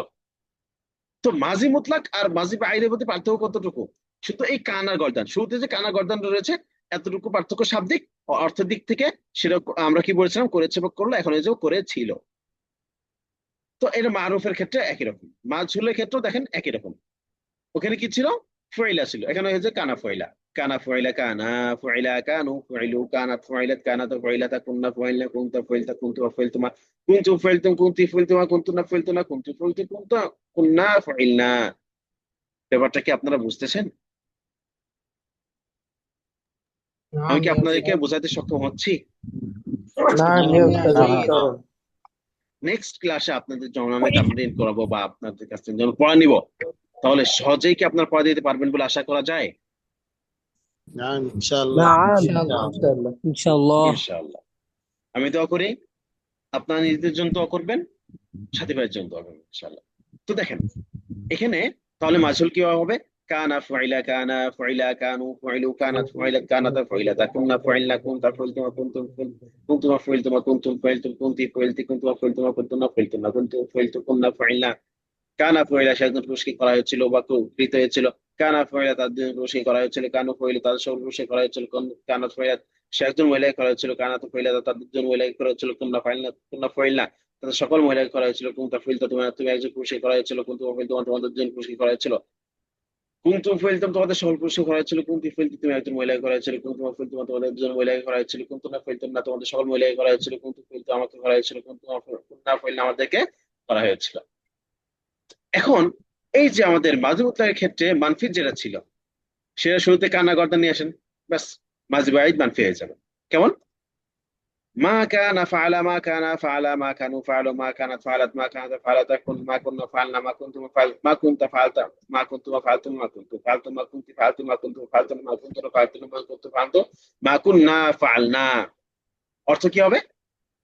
তো মাঝি মুতলাক আর মাঝি বাইরের মধ্যে পার্থক্য কতটুকু? শুধু এই কান আর গর্দান, শুরুতে যে কান আর গর্দান রয়েছে এতটুকু পার্থক্য শাব্দিক ও অর্থের দিক থেকে। সেটা আমরা কি বলেছিলাম? করেছে বা করলো, এখন এই যে করেছিল। তো এটা মারুফের ক্ষেত্রে একই রকম, মাজহুলের ক্ষেত্রেও দেখেন একই রকম। ওখানে কি ছিল? ফয়লা ছিল, এখানে হয়েছে কানা ফয়লা। কানা ফয়লা কানা, ফয়লা কানু, ফয়লু কানাত, ফয়লাত কানাত, ফয়লাতা কুন্না, ফয়লনা কুনতা, ফয়লতা কুনতু, ফয়লতুমা কুনতু, ফয়লতুম কুনতি, ফয়লতুমা কুনতুনা, ফয়লতুনা কুনতু, ফয়লতু কুনতা, কুন্না ফয়লনা। ব্যাপারটা কি আপনারা বুঝতেছেন? আমি نعم কি يا আপনাদেরকে أستاذ. বোঝাতে সক্ষম হচ্ছি? نعم نعم يا يا أستاذ جيد. المحترم. নেক্সট ক্লাসে আপনাদের যখন আমি তামরিন করাবো বা আপনাদের কাছ থেকে যখন পড়া নিব, তাহলে সহজেই কি আপনার পড়া দিতে পারবেন বলে আশা করা যায়? نعم إن شاء الله. نعم إن شاء إن الله. شاء الله. إن شاء الله. ইনশাআল্লাহ। আমি দোয়া করি আপনারা নিজেদের জন্য দোয়া করবেন, সাথী ভাইয়ের জন্য দোয়া করবেন ইনশাআল্লাহ। তো দেখেন এখানে তাহলে মাজহুল কিভাবে হবে? কানা ফুইলা কানা, ফুইলা কানু, ফুইলু কানাত, ফুইলাত কানাত, ফুইলাতা কুননা, ফুইলনা কুনতা, ফুইলতুমা কুনতুম, কুনতুমা ফুইলতুমা কুনতুম, ফুইলতুম কুনতি, ফুইলতি কুনতুমা, ফুইলতুমা কুনতুনা, ফুইলতুনা কুনতু, ফুইলতু কুননা, ফুইলনা। কানা ফয়লা সেদিন পুরস্কৃত করা হয়েছিল বা কৃত হয়েছিল। কানা ফয়লা তাদের জন্য পুরস্কৃত করা হয়েছিল। কানু ফয়লা তাদের সকল পুরস্কৃত করা হয়েছিল। কানা ফয়লা সে একজন মহিলাকে করা হয়েছিল। কানা তো ফয়লা তাদের জন্য মহিলাকে করা হয়েছিল। কুমনা ফয়লা, কুমনা ফয়লা তাদের সকল মহিলাকে করা হয়েছিল। কুমতা ফিলতা তুমি তুমি একজন পুরস্কৃত করা হয়েছিল। কুমতু ফিল তোমাদের জন্য পুরস্কৃত করা হয়েছিল। কুমতু ফিলতাম তোমাদের সকল পুরস্কৃত করা হয়েছিল। কুমতি ফিলতি তুমি একজন মহিলাকে করা হয়েছিল। কুমতু ফিল তোমাদের জন্য মহিলাকে করা হয়েছিল। কুমতু না ফিলতাম না তোমাদের সকল মহিলাকে করা হয়েছিল। কুমতু ফিলতু আমাকে করা হয়েছিল। কুমতু না ফিল আমাদেরকে করা হয়েছিল। এখন এই যে আমাদের মাঝি মুতলাকের ক্ষেত্রে মানফি যেটা ছিল সেটা শুরুতে কানা গর্দা নিয়ে আসেন, ব্যাস মাঝি বাইদ মানফি হয়ে যাবে। কেমন? মা কানা ফাআলা, মা কানা ফাআলা, মা কানু ফাআলু, মা কানাত ফাআলাত, মা কানাত ফাআলাত, কুন মা কুননা ফাআলনা, মা কুনতুম ফাআল, মা কুনতা ফাআলতা, মা কুনতুম ফাআলতুম, মা কুনতু ফাআলতুম, মা কুনতি ফাআলতুম, মা কুনতু ফাআলতুম, মা কুনতু ফাআলতুম, মা কুনতু ফাআলতু, মা কুননা ফাআলনা। অর্থ কি হবে?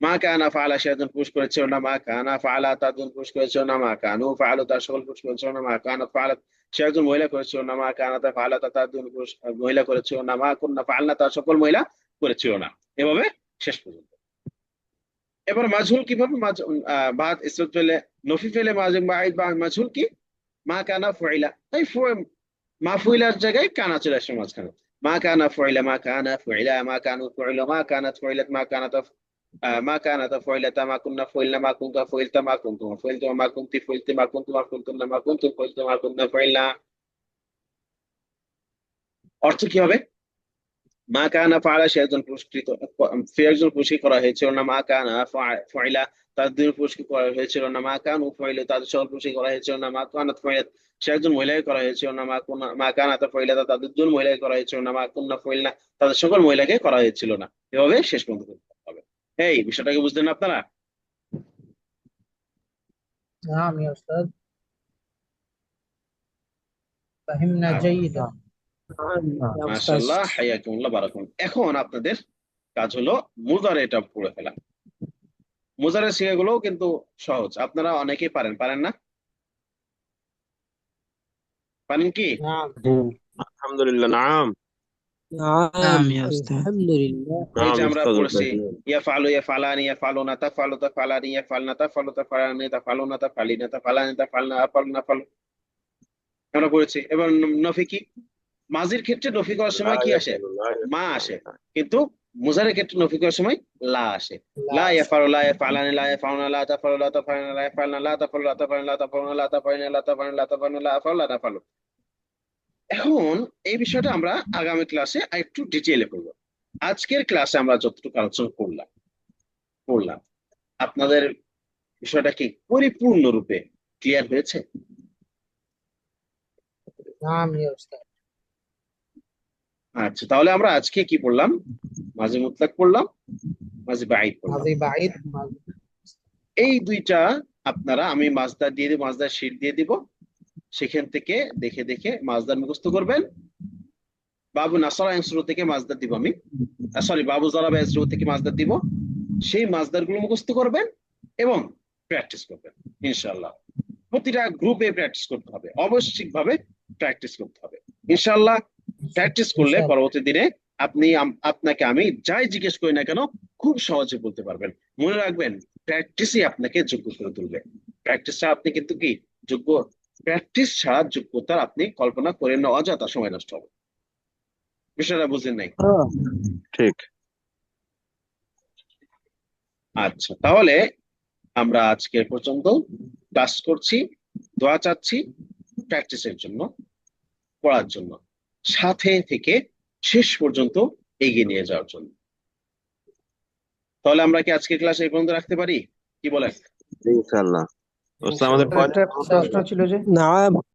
মা কানা ফাআলা সে একজন পুরুষ করেছিল না, মা কানা ফাআলা তার একজন পুরুষ করেছিল না, মা কানু ফাআলু তার সকল পুরুষ করেছিল না, মা কানাত ফাআলাত সে একজন মহিলা করেছিল না, মা কানাতা ফাআলাত তার একজন পুরুষ মহিলা করেছিল না, মা কুননা ফাআলনা তার সকল মহিলা করেছিল না। এভাবে শেষ পর্যন্ত। এবার মাজহুল কিভাবে? বাদ ইসরাত ফেলে নফি ফেলে মাজুম বাঈদ বা মাজহুল কি? মা কানা ফুইলা, তাই মা ফুইলার জায়গায় কানা চলে আসে মাঝখানে। মা কানা ফুইলা, মা কানা ফুইলা, মা কানু ফুইলা, মা কানাত ফুইলাত, মা কানাত ما كانت فعلة، ما كنا فعلنا، ما كنت فعلت، ما كنتم فعلتم، ما كنت فعلت، ما كنتم فعلتم، ما كنتم فعلتم، ما كنا فعلنا। অর্থ কি হবে? মা কানা ফাআলা সে একজন পুরস্কৃত, সে একজন পুরস্কৃত করা হয়েছিল না, মা কানা ফাইলা তাদের দুজন পুরস্কৃত করা হয়েছিল না, মা কানু ফাইলা তাদের সকল পুরস্কৃত করা হয়েছিল না, মা কানাত ফাইলাত সে একজন মহিলাকে করা হয়েছিল না, মা কানাত ফাইলা তাদের দুজন মহিলাকে করা হয়েছিল না, মা কুন্না ফাইলনা তাদের সকল মহিলাকে করা হয়েছিল না। এভাবে শেষ পর্যন্ত করতে হবে। এই বিষয়টাকে বুঝলেন আপনারা? نعم يا أستاذ. فهمنا جيدا. মাশাআল্লাহ, হাইয়াকুমুল্লাহ, বারাকাতুহু। এখন আপনাদের কাজ হলো মুজারেটা পড়ে ফেলা। মুজারে সিগাগুলো কিন্তু সহজ, আপনারা অনেকেই পারেন, পারেন না? পারেন কি? نعم. আলহামদুলিল্লাহ। নাম نعم يا أستاذ. الحمد لله. এই যে নাম আমরা উস্তাদ পড়ছি উস্তাদ। ইয়াফআলু, ইয়াফআলানি, ইয়াফআলুনা, তাফআলু, তাফআলানি, ইয়াফআলনা, তাফআলু, তাফআলানি, তাফআলুনা, তাফআলিনা, তাফআলানি, তাফআলনা, আফআলু, নাফআলু আমরা পড়েছি। এবার নফি কি? মাজির ক্ষেত্রে নফি করার সময় কি আসে? মা আসে, কিন্তু মুজারের ক্ষেত্রে নফি করার সময় লা আসে। লা ইয়াফআলু, লা ইয়াফআলানি, লা ইয়াফআলুনা, লা তাফআলু, লা তাফআলিনা, লা ইয়াফআলনা, লা তাফআলু, লা তাফআলিনা, লা তাফআলুনা, লা তাফআলিনা, লা তাফআলিনা, লা তাফআলুনা, লা আফআলু, লা নাফআলু। এখন এই বিষয়টা আমরা আগামী ক্লাসে আরেকটু ডিটেইলে করব। আজকের ক্লাসে আমরা যতটুকু আলোচনা করলাম আপনাদের বিষয়টা কি পরিপূর্ণরূপে ক্লিয়ার হয়েছে? نعم يا أستاذ. আচ্ছা, তাহলে আমরা আজকে কি পড়লাম? মাঝি মুতলাক পড়লাম, মাঝি বাঈদ পড়লাম। ماضي بعيد. এই দুইটা আপনারা, আমি মাজদার দিয়ে দিব, মাজদার শীট দিয়ে দিব, সেখান থেকে দেখে দেখে মাজদার মুখস্থ করবেন। বাবু নাসরা এনসুরু থেকে মাজদার দিব আমি, সরি বাবু জারাবা এনসুরু থেকে মাজদার দিব, সেই মাজদার গুলো মুখস্থ করবেন এবং প্র্যাকটিস করবেন ইনশাআল্লাহ। প্রতিটা গ্রুপে প্র্যাকটিস করতে হবে, আবশ্যিকভাবে প্র্যাকটিস করতে হবে ইনশাআল্লাহ। প্র্যাকটিস করলে পরবর্তী দিনে আপনাকে আমি যাই জিজ্ঞেস করি না কেন খুব সহজে বলতে পারবেন। মনে রাখবেন, প্র্যাকটিসই আপনাকে যোগ্য করে তুলবে। প্র্যাকটিসটা আপনি কিন্তু কি যোগ্য প্র্যাকটিস ছাড়া যোগ্যতার আপনি কল্পনা করে না, অযথা সময় নষ্ট হবে। বিষয়টা বুঝেন নাই? ঠিক। আচ্ছা, তাহলে আমরা আজকে পর্যন্ত ক্লাস করছি, দোয়া চাচ্ছি প্র্যাকটিসের জন্য, পড়ার জন্য, সাথে থেকে শেষ পর্যন্ত এগিয়ে নিয়ে যাওয়ার জন্য। তাহলে আমরা কি আজকের ক্লাস এই পর্যন্ত রাখতে পারি? কি বলেন? ইনশাআল্লাহ। ওস্তাদ আমাদের একটা প্রশ্ন ছিল যে না